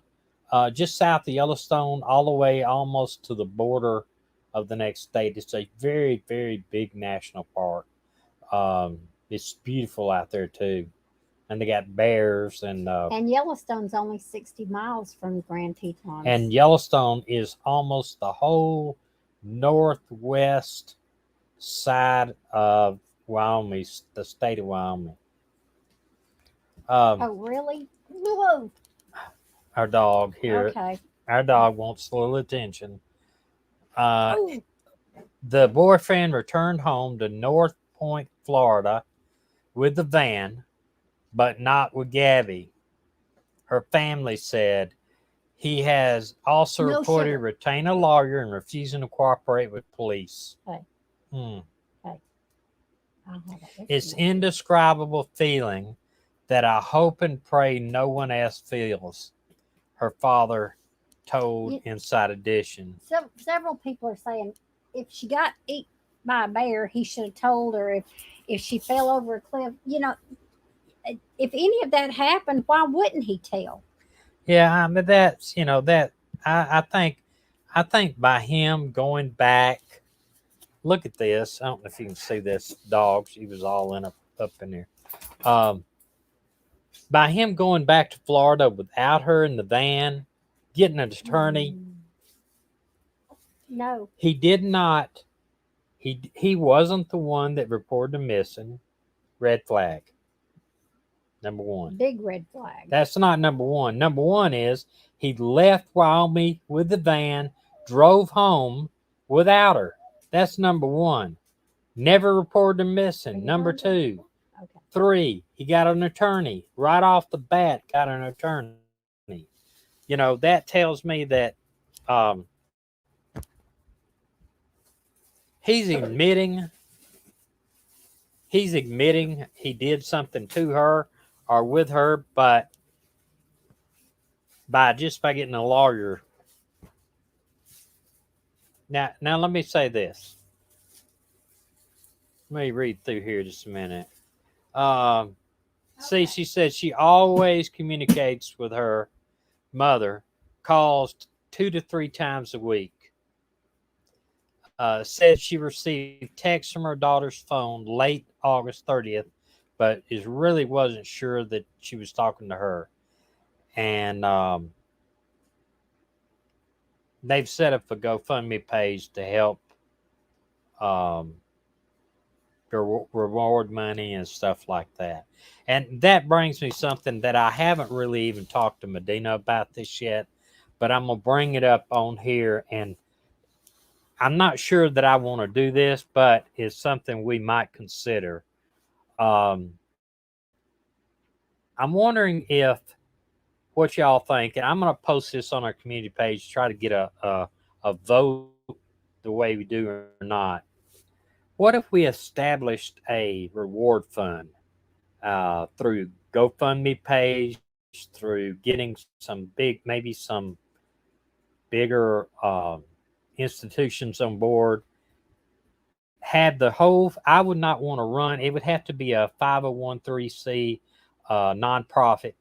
S1: just south of Yellowstone, all the way almost to the border of the next state. It's a very, very big national park. It's beautiful out there too, and they got bears and
S2: Yellowstone's only 60 miles from Grand Tetons.
S1: and Yellowstone is almost the whole northwest side of Wyoming, the state of Wyoming.
S2: Oh, really? Whoa.
S1: Our dog here.
S2: Okay.
S1: Our dog wants a little attention.
S2: Oh.
S1: The boyfriend returned home to North Point, Florida, with the van, but not with Gabby. Her family said he has also
S2: No
S1: reported
S2: sugar.
S1: retaining a lawyer and refusing to cooperate with police.
S2: Hey.
S1: Hmm.
S2: Hey.
S1: It's indescribable feeling that I hope and pray no one else feels, her father told Inside Edition.
S2: Several people are saying if she got eaten by a bear, he should have told her. If she fell over a cliff, if any of that happened, why wouldn't he tell?
S1: Yeah, I mean that's that I think by him going back. Look at this. I don't know if you can see this dog. She was all up in there. By him going back to Florida without her in the van, getting an attorney.
S2: No.
S1: He did not. He wasn't the one that reported him missing. Red flag. Number one.
S2: Big red flag.
S1: That's not number one. Number one is he left Wyoming with the van, drove home without her. That's number one. Never reported him missing. Number two.
S2: Okay.
S1: Three, he got an attorney. Right off the bat, got an attorney. You know, that tells me that um, he's admitting he did something to her or with her, but by getting a lawyer. Now let me say this. Let me read through here just a minute. See, she said she always communicates with her mother, calls 2 to 3 times a week. Said she received texts from her daughter's phone late August 30th, but really wasn't sure that she was talking to her. And they've set up a GoFundMe page to help reward money and stuff like that. And that brings me something that I haven't really even talked to Medina about this yet, but I'm going to bring it up on here. And I'm not sure that I want to do this, but it's something we might consider. I'm wondering if what y'all think, and I'm going to post this on our community page, try to get a vote the way we do or not. What if we established a reward fund through GoFundMe page, through getting some bigger institutions on board, had the whole, I would not want to run, it would have to be a 501c nonprofit.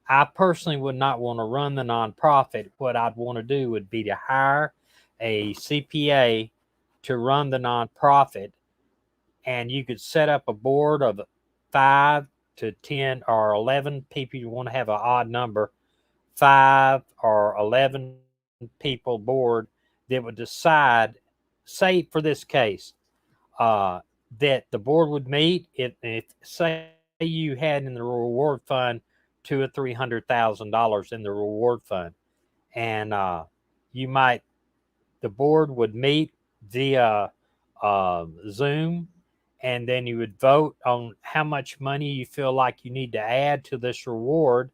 S1: I personally would not want to run the nonprofit. What I'd want to do would be to hire a CPA to run the nonprofit, and you could set up a board of 5 to 10 or 11 people. You want to have an odd number, 5 or 11 people board that would decide, say for this case, that the board would meet if say you had in the reward fund $200,000 or $300,000 in the reward fund, and the board would meet via Zoom, and then you would vote on how much money you feel like you need to add to this reward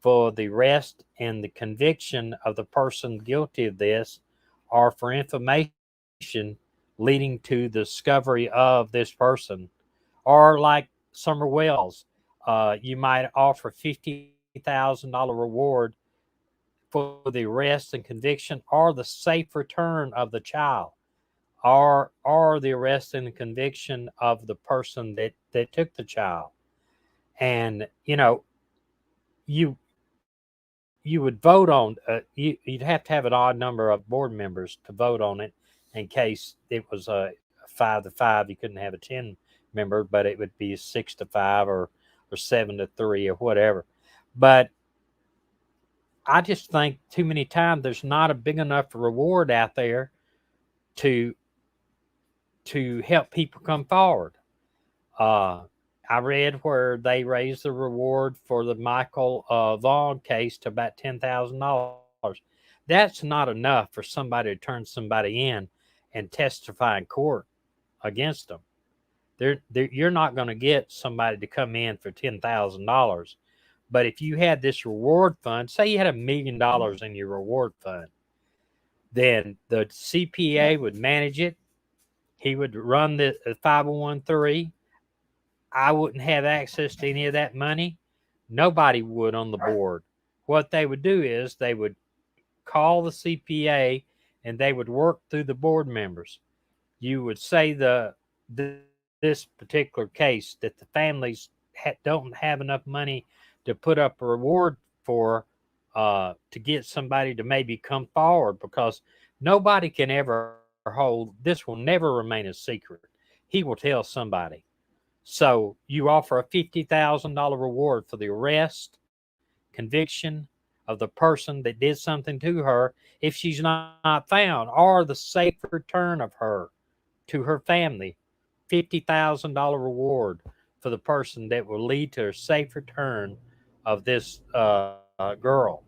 S1: for the arrest and the conviction of the person guilty of this, or for information leading to the discovery of this person. Or like Summer Wells, you might offer $50,000 reward for the arrest and conviction or the safe return of the child, or the arrest and the conviction of the person that took the child. And you would vote on you'd have to have an odd number of board members to vote on it. In case it was a 5 to 5, you couldn't have a 10 member, but it would be 6 to 5 or 7 to 3 or whatever. But I just think too many times there's not a big enough reward out there to help people come forward. I read where they raised the reward for the Michael Vaughn case to about $10,000. That's not enough for somebody to turn somebody in and testify in court against them. You're not going to get somebody to come in for $10,000. But if you had this reward fund, say you had $1 million in your reward fund, then the CPA would manage it. He would run the 501(c)(3). I wouldn't have access to any of that money. Nobody would on the board. What they would do is they would call the CPA and they would work through the board members. You would say this particular case that the families don't have enough money to put up a reward for to get somebody to maybe come forward, because nobody can ever hold this, will never remain a secret. He will tell somebody. So you offer a $50,000 reward for the arrest, conviction, of the person that did something to her if she's not found, or the safe return of her to her family. $50,000 reward for the person that will lead to a safe return of this girl.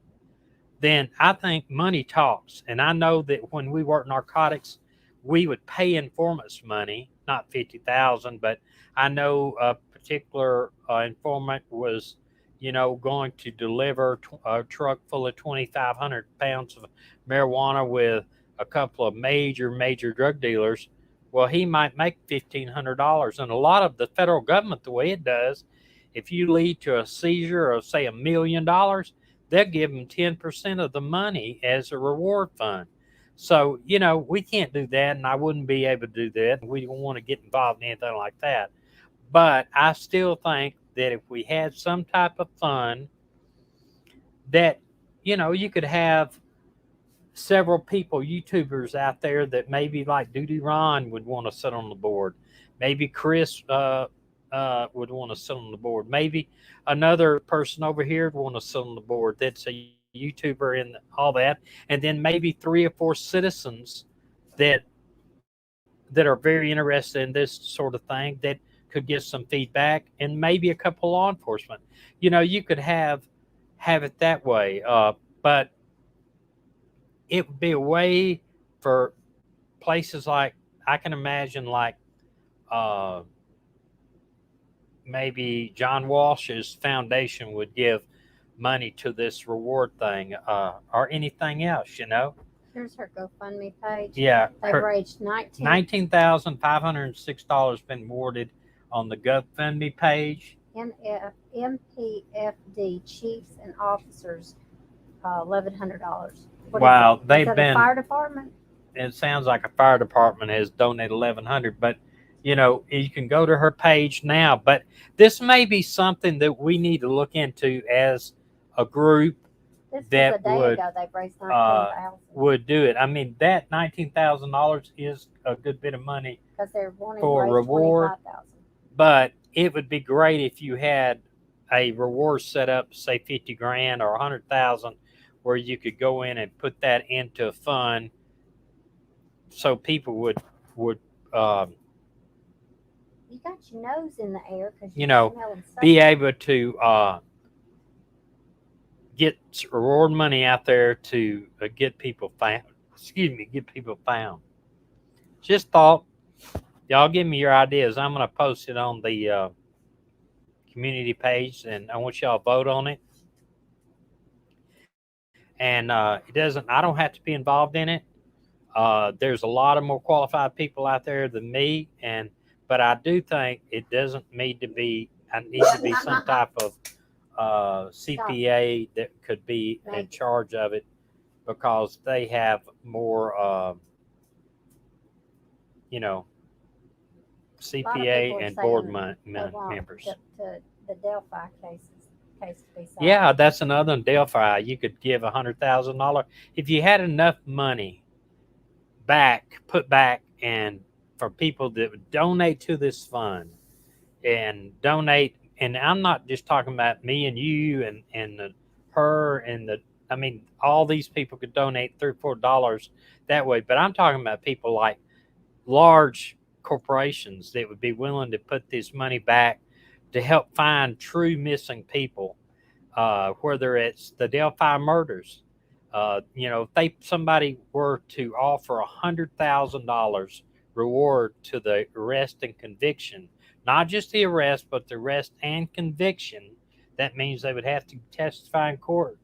S1: Then I think money talks. And I know that when we work narcotics, we would pay informants money, not 50,000, but I know a particular informant was, going to deliver a truck full of 2,500 pounds of marijuana with a couple of major drug dealers. Well, he might make $1,500. And a lot of the federal government, the way it does, if you lead to a seizure of, say, $1 million, they'll give them 10% of the money as a reward fund. So, we can't do that, and I wouldn't be able to do that. We don't want to get involved in anything like that. But I still think that if we had some type of fund that, you could have several people, YouTubers out there that maybe like Duty Ron would want to sit on the board. Maybe Chris would want to sit on the board. Maybe another person over here would want to sit on the board that's a YouTuber and all that. And then maybe 3 or 4 citizens that that are very interested in this sort of thing that could give some feedback, and maybe a couple law enforcement. You could have it that way. But it would be a way for places like, I can imagine, like uh, maybe John Walsh's foundation would give money to this reward thing, or anything else.
S2: Here's her GoFundMe page.
S1: Yeah,
S2: They've raised
S1: $19,506 been awarded on the GoFundMe page.
S2: MPFD chiefs and officers, $1,100.
S1: Wow,
S2: Is
S1: they've
S2: that
S1: been.
S2: a fire department?
S1: It sounds like a fire department has donated 1,100, but you can go to her page now. But this may be something that we need to look into as a group.
S2: This
S1: that
S2: was a day
S1: would,
S2: ago. They've raised 19,000
S1: would do it. I mean, that $19,000 is a good bit of money
S2: because they're wanting
S1: for
S2: to
S1: a
S2: raise
S1: reward.
S2: 25,000.
S1: But it would be great if you had a reward set up, say 50 grand or 100,000, where you could go in and put that into a fund, so people would
S2: You got your nose in the air because
S1: You
S2: you're
S1: know,
S2: smelling
S1: be
S2: something.
S1: able to get reward money out there to get people found. Get people found. Just thought, y'all give me your ideas. I'm going to post it on the community page, and I want y'all to vote on it. And it doesn't. I don't have to be involved in it. There's a lot of more qualified people out there than me, but I do think it doesn't need to be. I need to be some type of CPA that could be in charge of it, because they have more, CPA and board members.
S2: The Delphi case to be solved.
S1: Yeah, that's another one. Delphi. You could give $100,000 if you had enough money put back, and for people that would donate to this fund and donate. And I'm not just talking about me and you and her and I mean, all these people could donate $3 or $4 that way. But I'm talking about people like large corporations that would be willing to put this money back to help find true missing people, whether it's the Delphi murders. If somebody were to offer $100,000 reward to the arrest and conviction, not just the arrest, but the arrest and conviction, that means they would have to testify in court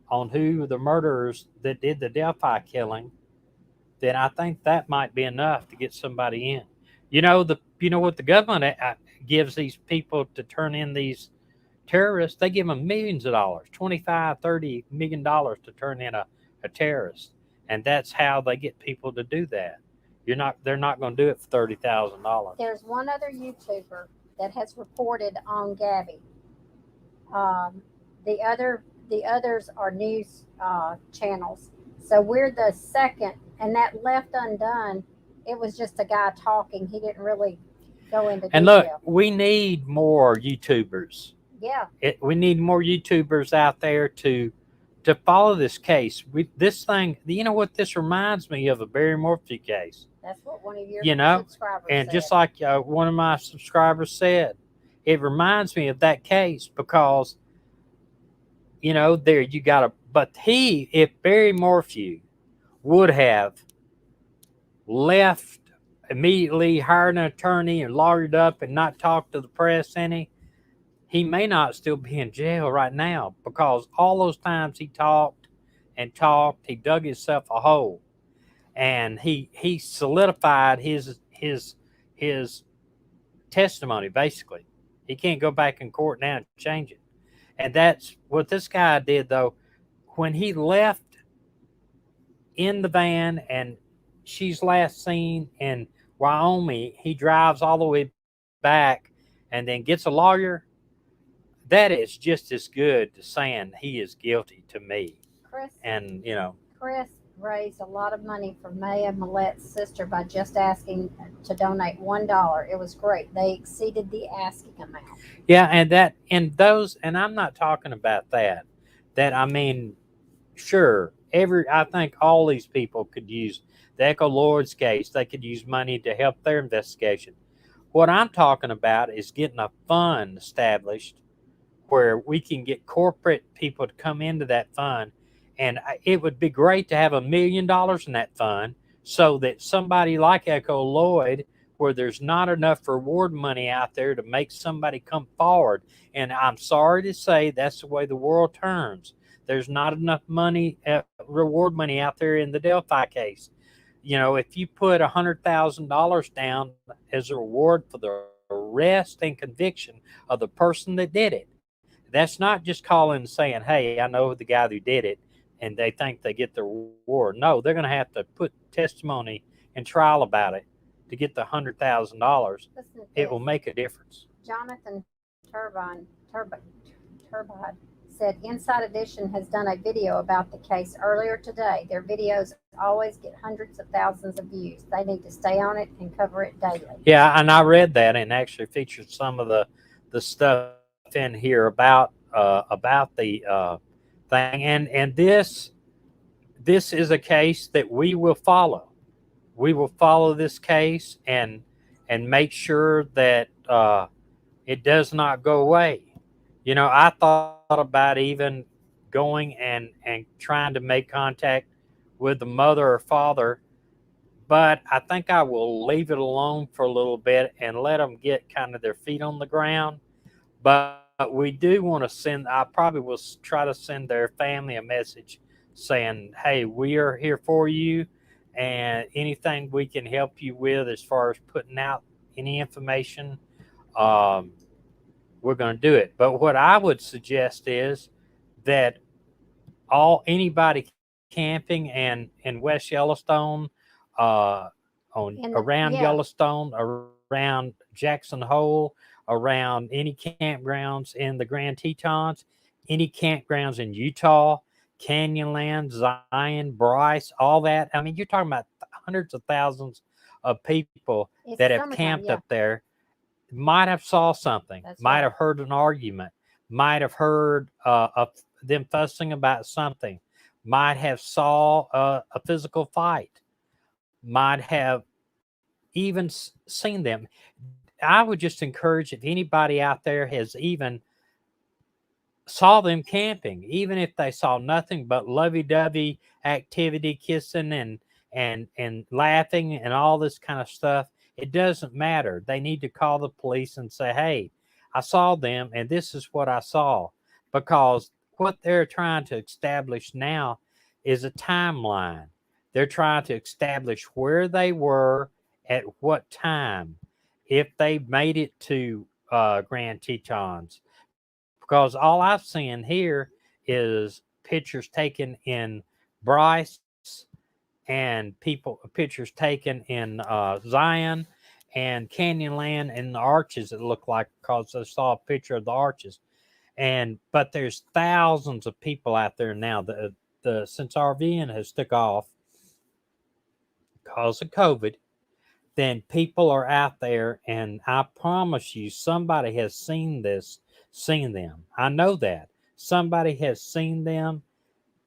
S1: on who the murderers that did the Delphi killing. Then I think that might be enough to get somebody in. You know what the government gives these people to turn in these terrorists? They give them millions of dollars, $25-30 million to turn in a terrorist, and that's how they get people to do that. They're not going to do it for $30,000.
S2: There's one other YouTuber that has reported on Gabby. The others are news channels. So we're the second, and that left undone. It was just a guy talking. He didn't really go into detail.
S1: And look, we need more YouTubers.
S2: Yeah.
S1: We need more YouTubers out there to to follow this case. This thing, you know what this reminds me of, a Barry Morphy case.
S2: That's what one of your
S1: You know,
S2: subscribers
S1: and
S2: said.
S1: just like one of my subscribers said, it reminds me of that case because, you know, there you got to, but if Barry Morphew would have left immediately, hired an attorney and lawyered up and not talked to the press any, he may not still be in jail right now, because all those times he talked and talked, he dug himself a hole, and he solidified his testimony. Basically, he can't go back in court now and change it. And that's what this guy did, though. When he left in the van and she's last seen in Wyoming, he drives all the way back and then gets a lawyer. That is just as good as saying he is guilty to me.
S2: Chris,
S1: And, you know,
S2: Chris raised a lot of money for Maya Millet's sister by just asking to donate $1. It was great. They exceeded the asking amount.
S1: yeah, and I'm not talking about that. I mean, sure, I think all these people could use the Echo Lord's case. They could use money to help their investigation. What I'm talking about is getting a fund established where we can get corporate people to come into that fund. And it would be great to have $1 million in that fund, so that somebody like Echo Lloyd, where there's not enough reward money out there to make somebody come forward. And I'm sorry to say that's the way the world turns. There's not enough money, reward money out there in the Delphi case. You know, if you put $100,000 down as a reward for the arrest and conviction of the person that did it, that's not just calling and saying, hey, I know the guy who did it, and they think they get the reward. No, they're going to have to put testimony and trial about it to get the $100,000. It will make a difference.
S2: Jonathan Turbine said Inside Edition has done a video about the case earlier today. Their videos always get hundreds of thousands of views. They need to stay on it and cover it daily.
S1: Yeah, and I read that, and actually featured some of the stuff in here about the thing, and this is a case that we will follow. We will follow this case and make sure that it does not go away. You know, I thought about even going and trying to make contact with the mother or father, but I think I will leave it alone for a little bit and let them get kind of their feet on the ground. But we do want to send, I probably will try to send their family a message saying, hey, we are here for you, and anything we can help you with as far as putting out any information, we're going to do it. But what I would suggest is that anybody camping in West Yellowstone, around Yellowstone, around Jackson Hole, around any campgrounds in the Grand Tetons, any campgrounds in Utah, Canyonland, Zion, Bryce, all that. I mean, you're talking about hundreds of thousands of people that have camped up there. Might have saw something, might have heard an argument, might have heard of them fussing about something, might have saw a physical fight, might have even seen them. I would just encourage, if anybody out there has even saw them camping, even if they saw nothing but lovey-dovey activity, kissing and laughing and all this kind of stuff, it doesn't matter. They need to call the police and say, hey, I saw them and this is what I saw. Because what they're trying to establish now is a timeline. They're trying to establish where they were at what time, if they made it to Grand Tetons. Because all I've seen here is pictures taken in Bryce and pictures taken in Zion and Canyonland and the arches, it looked like, because I saw a picture of the arches. But there's thousands of people out there now. Since RVing has took off because of COVID, then people are out there, and I promise you, somebody has seen them. I know that somebody has seen them,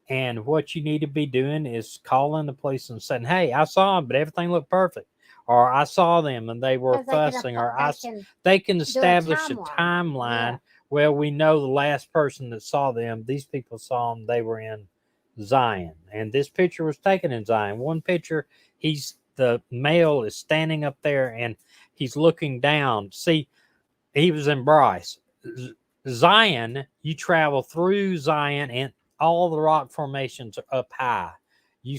S1: And what you need to be doing is calling the police and saying, "Hey, I saw them, but everything looked perfect," or "I saw them and they were
S2: 'Cause they can
S1: fussing,"
S2: apply-
S1: or
S2: they can
S1: they can
S2: do a
S1: establish a
S2: timeline.
S1: timeline.
S2: Yeah.
S1: Well, we know the last person that saw them, these people saw them, they were in Zion. And this picture was taken in Zion. One picture, the male is standing up there and he's looking down. See, he was in Bryce. Zion, you travel through Zion and all the rock formations are up high. You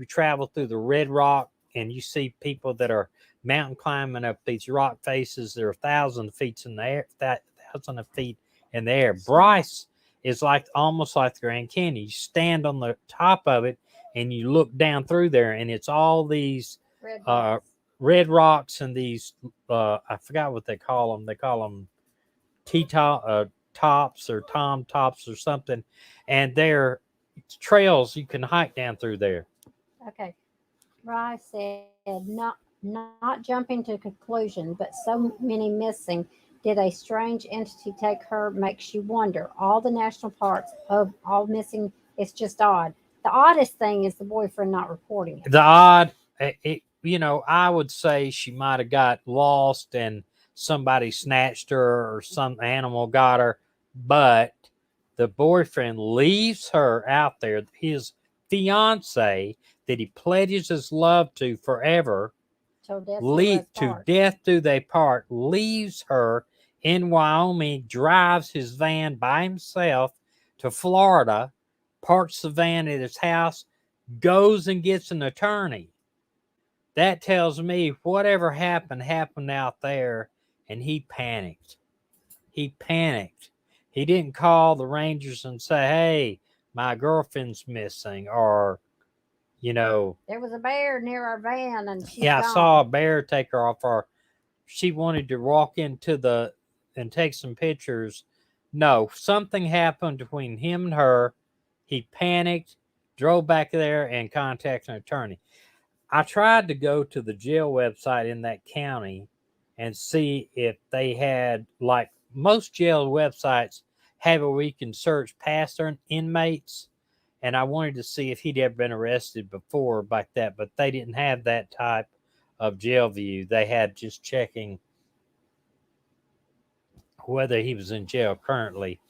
S1: travel through the red rock and you see people that are mountain climbing up these rock faces. They're 1,000 feet in the air, 1,000 feet in the air. Bryce is like almost like the Grand Canyon. You stand on the top of it and you look down through there, and it's all these
S2: Red
S1: uh,
S2: rocks.
S1: red rocks and these I forgot what they call them. They call them tops or tom tops or something, and they're trails you can hike down through there.
S2: Okay. Rye said, not jumping to conclusion, but so many missing. Did a strange entity take her? Makes you wonder. All the national parks of all missing. It's just odd. The oddest thing is the boyfriend not reporting it.
S1: The odd, I would say she might have got lost and somebody snatched her or some animal got her, but the boyfriend leaves her out there. His fiance that he pledges his love to forever,
S2: Till death do us
S1: to
S2: part.
S1: death do they part, leaves her in Wyoming, drives his van by himself to Florida, parks the van at his house, goes and gets an attorney. That tells me whatever happened out there, and he panicked. He panicked. He didn't call the Rangers and say, "Hey, my girlfriend's missing," or,
S2: There was a bear near our van and she's
S1: "Yeah, I
S2: gone.
S1: saw a bear take her off," or she wanted to walk into the and take some pictures. No, something happened between him and her. He panicked, drove back there, and contacted an attorney. I tried to go to the jail website in that county and see if they had, like most jail websites have, where you can search past inmates. And I wanted to see if he'd ever been arrested before like that, but they didn't have that type of jail view. They had just checking whether he was in jail currently.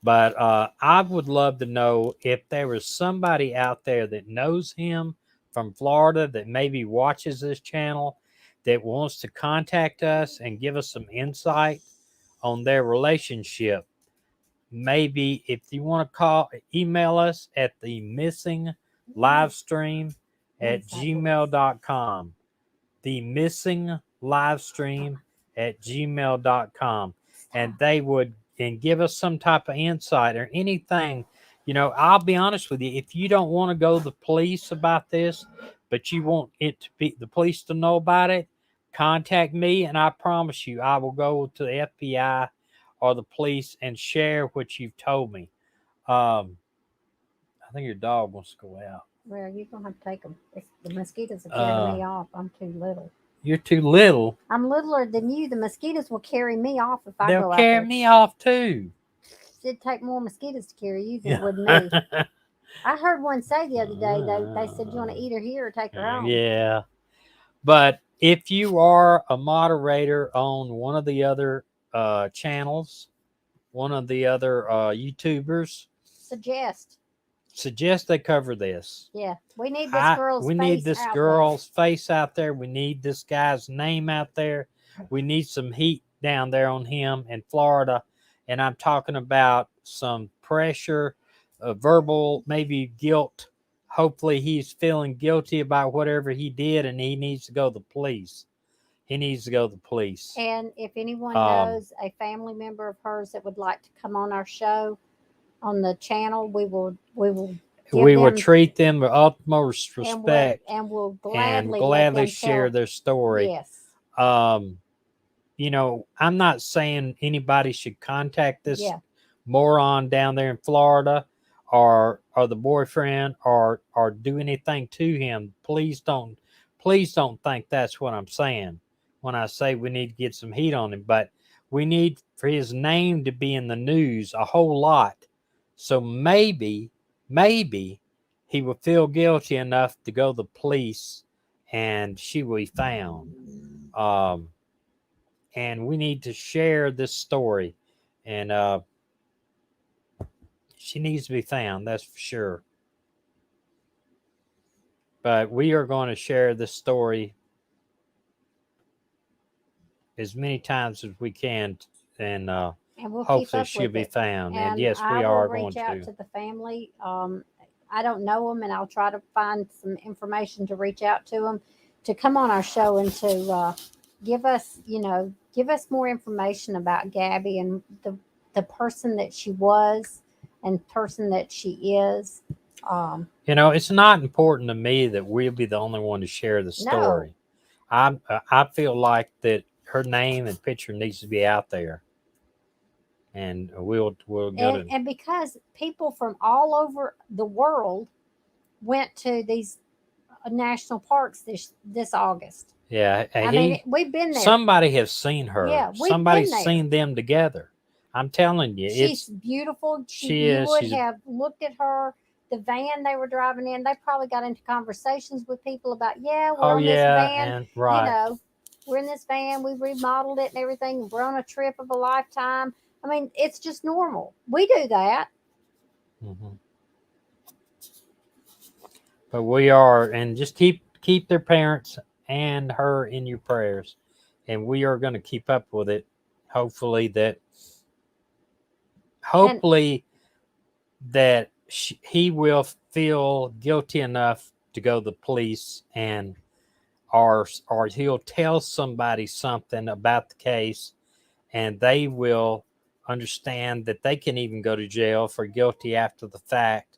S1: But I would love to know if there was somebody out there that knows him from Florida that maybe watches this channel that wants to contact us and give us some insight on their relationship. Maybe if you want to email us at the missing live stream at gmail.com. The missing live stream at gmail.com. And they would and give us some type of insight or anything. I'll be honest with you. If you don't want to go to the police about this, but you want it to be the police to know about it, contact me, and I promise you I will go to the FBI or the police and share what you've told me. I think your dog wants to go out.
S2: Well, you're going to have to take them. The mosquitoes are carrying me off. I'm too little.
S1: You're too little.
S2: I'm littler than you. The mosquitoes will carry me off if I
S1: They'll
S2: go out
S1: carry
S2: there.
S1: me off too.
S2: It'd take more mosquitoes to carry you than it would me. I heard one say the other day, they said, "You want to eat her here or take her home?"
S1: Yeah. But if you are a moderator on one of the other channels, one of the other YouTubers, suggest they cover this.
S2: Yeah, we need this girl's
S1: we
S2: face
S1: need this
S2: out
S1: girl's face out there. We need this guy's name out there. We need some heat down there on him in Florida. And I'm talking about some pressure, verbal, maybe guilt. Hopefully he's feeling guilty about whatever he did, and he needs to go to the police. He needs to go to the police.
S2: And if anyone knows a family member of hers that would like to come on our show, on the channel, we will
S1: treat them with utmost respect
S2: and we'll gladly
S1: share their story.
S2: Yes.
S1: I'm not saying anybody should contact this moron down there in Florida or the boyfriend or do anything to him. Please don't think that's what I'm saying when I say we need to get some heat on him, but we need for his name to be in the news a whole lot. So maybe maybe he will feel guilty enough to go to the police and she will be found. Um, and we need to share this story. And she needs to be found, that's for sure. But we are going to share this story as many times as we can, and
S2: And we'll keep
S1: hopefully
S2: up
S1: she'll
S2: with
S1: be
S2: it.
S1: found. And
S2: And
S1: yes,
S2: I
S1: we
S2: will
S1: are going
S2: reach out
S1: to.
S2: to the family. I don't know them, and I'll try to find some information to reach out to them to come on our show and to give us, give us more information about Gabby and the person that she was and person that she is.
S1: It's not important to me that we'll be the only one to share the
S2: No,
S1: story. I feel like that her name and picture needs to be out there, and we'll go to.
S2: and because people from all over the world went to these national parks this August.
S1: Yeah,
S2: I mean, we've been there.
S1: somebody has seen her.
S2: Yeah, we've
S1: Somebody's
S2: been there.
S1: seen them together. I'm telling you,
S2: She's beautiful.
S1: she
S2: You
S1: is.
S2: would
S1: She's
S2: have looked at her, the van they were driving in. They probably got into conversations with people about, yeah, we're on this van.
S1: and right.
S2: We're in this van. We remodeled it and everything. We're on a trip of a lifetime. I mean, it's just normal. We do that.
S1: Mm-hmm. But we are, and just keep their parents and her in your prayers, and we are going to keep up with it. Hopefully that he will feel guilty enough to go to the police, and or he'll tell somebody something about the case, and they will understand that they can even go to jail for guilty after the fact,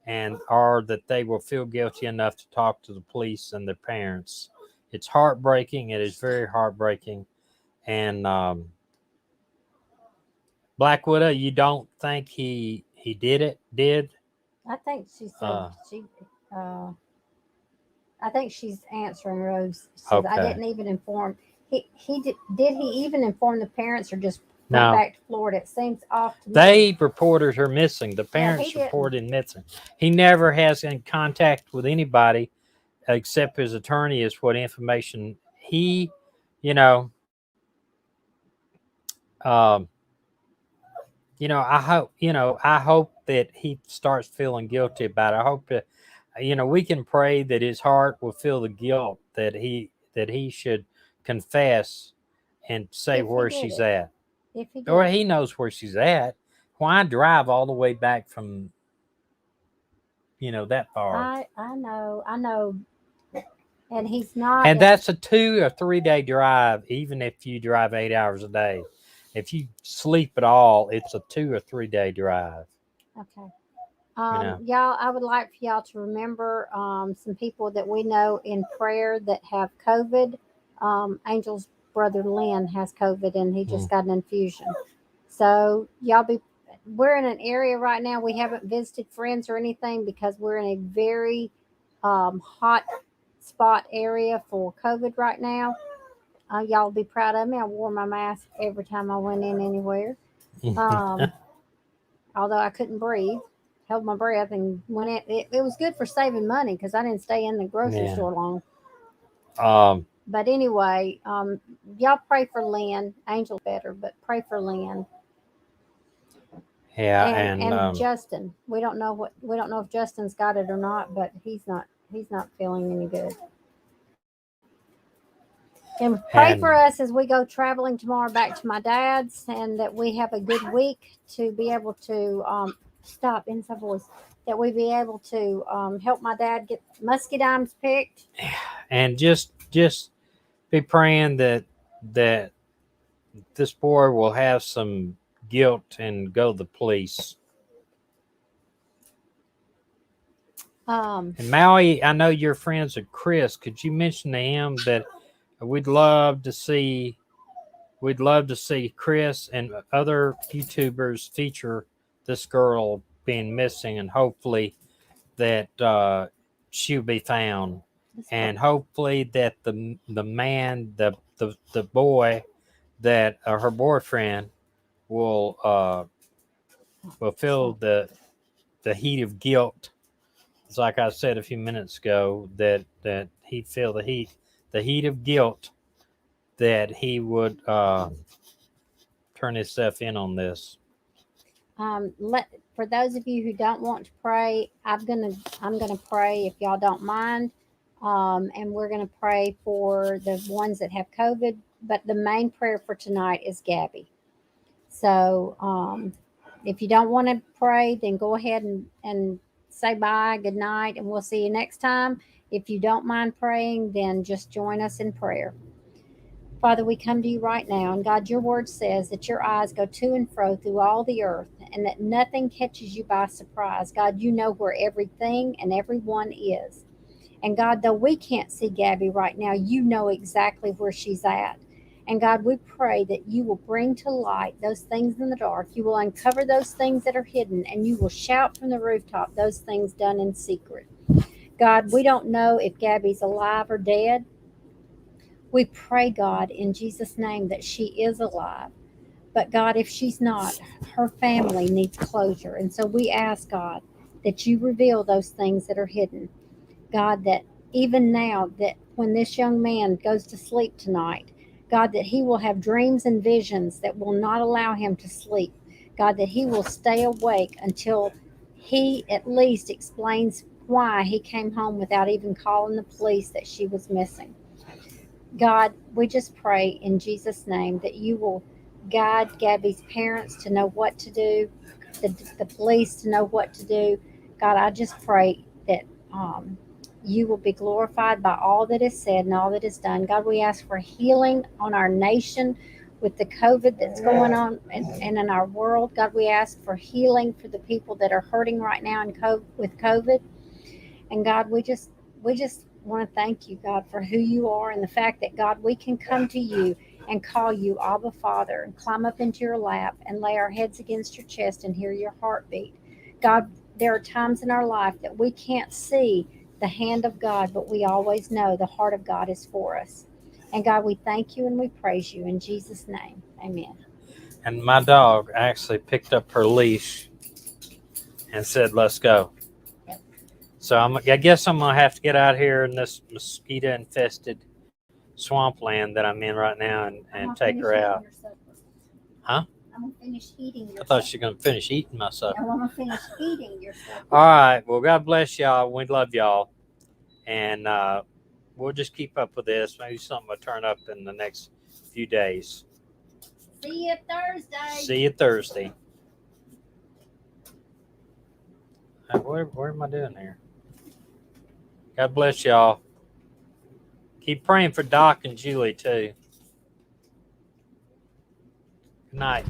S1: and or that they will feel guilty enough to talk to the police and their parents. It's heartbreaking. It is very heartbreaking. And Black Widow, you don't think he did?
S2: I think she said I think she's answering Rose. She says, I
S1: Okay.
S2: didn't even inform. Did he even inform the parents or just went
S1: No.
S2: back to Florida? It seems off to me.
S1: They reported her missing. The
S2: he
S1: parents
S2: didn't.
S1: reported missing. He never has in contact with anybody except his attorney is what information he, you know, um, I hope that he starts feeling guilty about it. I hope that, we can pray that his heart will feel the guilt that he should confess and say
S2: If he
S1: where
S2: did
S1: she's
S2: it.
S1: at.
S2: If he did.
S1: Or he knows where she's at. Why drive all the way back from, that far?
S2: I know. And he's not.
S1: And that's a 2 or 3 day drive, even if you drive 8 hours a day. If you sleep at all, it's a 2 or 3 day drive.
S2: Okay. Y'all, I would like for y'all to remember some people that we know in prayer that have COVID. Angel's brother Lynn has COVID and he just got an infusion. So we're in an area right now. We haven't visited friends or anything because we're in a very hot spot area for COVID right now. Y'all be proud of me. I wore my mask every time I went in anywhere. Although I couldn't breathe, held my breath and went in. It was good for saving money because I didn't stay in the grocery store long. But anyway, y'all pray for Lynn. Angel better, but pray for Lynn.
S1: Yeah,
S2: and Justin. We don't know if Justin's got it or not, but he's not feeling any good. And pray for us as we go traveling tomorrow back to my dad's, and that we have a good week to be able to stop in some voice. That we be able to help my dad get musky dimes picked.
S1: And just be praying that this boy will have some guilt and go to the police. And Maui, I know you're friends with Chris. Could you mention to him that we'd love to see Chris and other YouTubers feature this girl being missing, and hopefully that she'll be found, and hopefully that the man, the boy, that her boyfriend will feel the heat of guilt. It's like I said a few minutes ago that he'd feel the heat of guilt that he would turn himself in on this.
S2: For those of you who don't want to pray, I'm gonna pray if y'all don't mind, and we're gonna pray for the ones that have COVID. But the main prayer for tonight is Gabby. So if you don't want to pray, then go ahead and say bye, good night, and we'll see you next time. If you don't mind praying, then just join us in prayer. Father, we come to you right now, and God, your word says that your eyes go to and fro through all the earth, and that nothing catches you by surprise. God, you know where everything and everyone is. And God, though we can't see Gabby right now, you know exactly where she's at. And God, we pray that you will bring to light those things in the dark. You will uncover those things that are hidden, and you will shout from the rooftop those things done in secret. God, we don't know if Gabby's alive or dead. We pray, God, in Jesus' name that she is alive. But God, if she's not, her family needs closure. And so we ask, God, that you reveal those things that are hidden. God, that even now, that when this young man goes to sleep tonight, God, that he will have dreams and visions that will not allow him to sleep. God, that he will stay awake until he at least explains why he came home without even calling the police that she was missing. God, we just pray in Jesus' name that you will guide Gabby's parents to know what to do, the police to know what to do. God, I just pray that you will be glorified by all that is said and all that is done. God, we ask for healing on our nation with the COVID that's going on and in our world. God, we ask for healing for the people that are hurting right now with COVID. And God, we just want to thank you, God, for who you are and the fact that, God, we can come to you and call you Abba Father and climb up into your lap and lay our heads against your chest and hear your heartbeat. God, there are times in our life that we can't see the hand of God, but we always know the heart of God is for us. And God, we thank you and we praise you in Jesus' name. Amen.
S1: And my dog actually picked up her leash and said, "Let's go." So I guess I'm gonna have to get out here in this mosquito-infested swampland that I'm in right now and take her out. Huh?
S2: I'm gonna finish eating your
S1: I thought she was gonna finish eating my supper.
S2: No, I'm gonna finish eating your supper.
S1: All right. Well, God bless y'all. We love y'all, and we'll just keep up with this. Maybe something will turn up in the next few days.
S2: See you Thursday.
S1: See you Thursday. What am I doing here? God bless y'all. Keep praying for Doc and Julie too. Good night.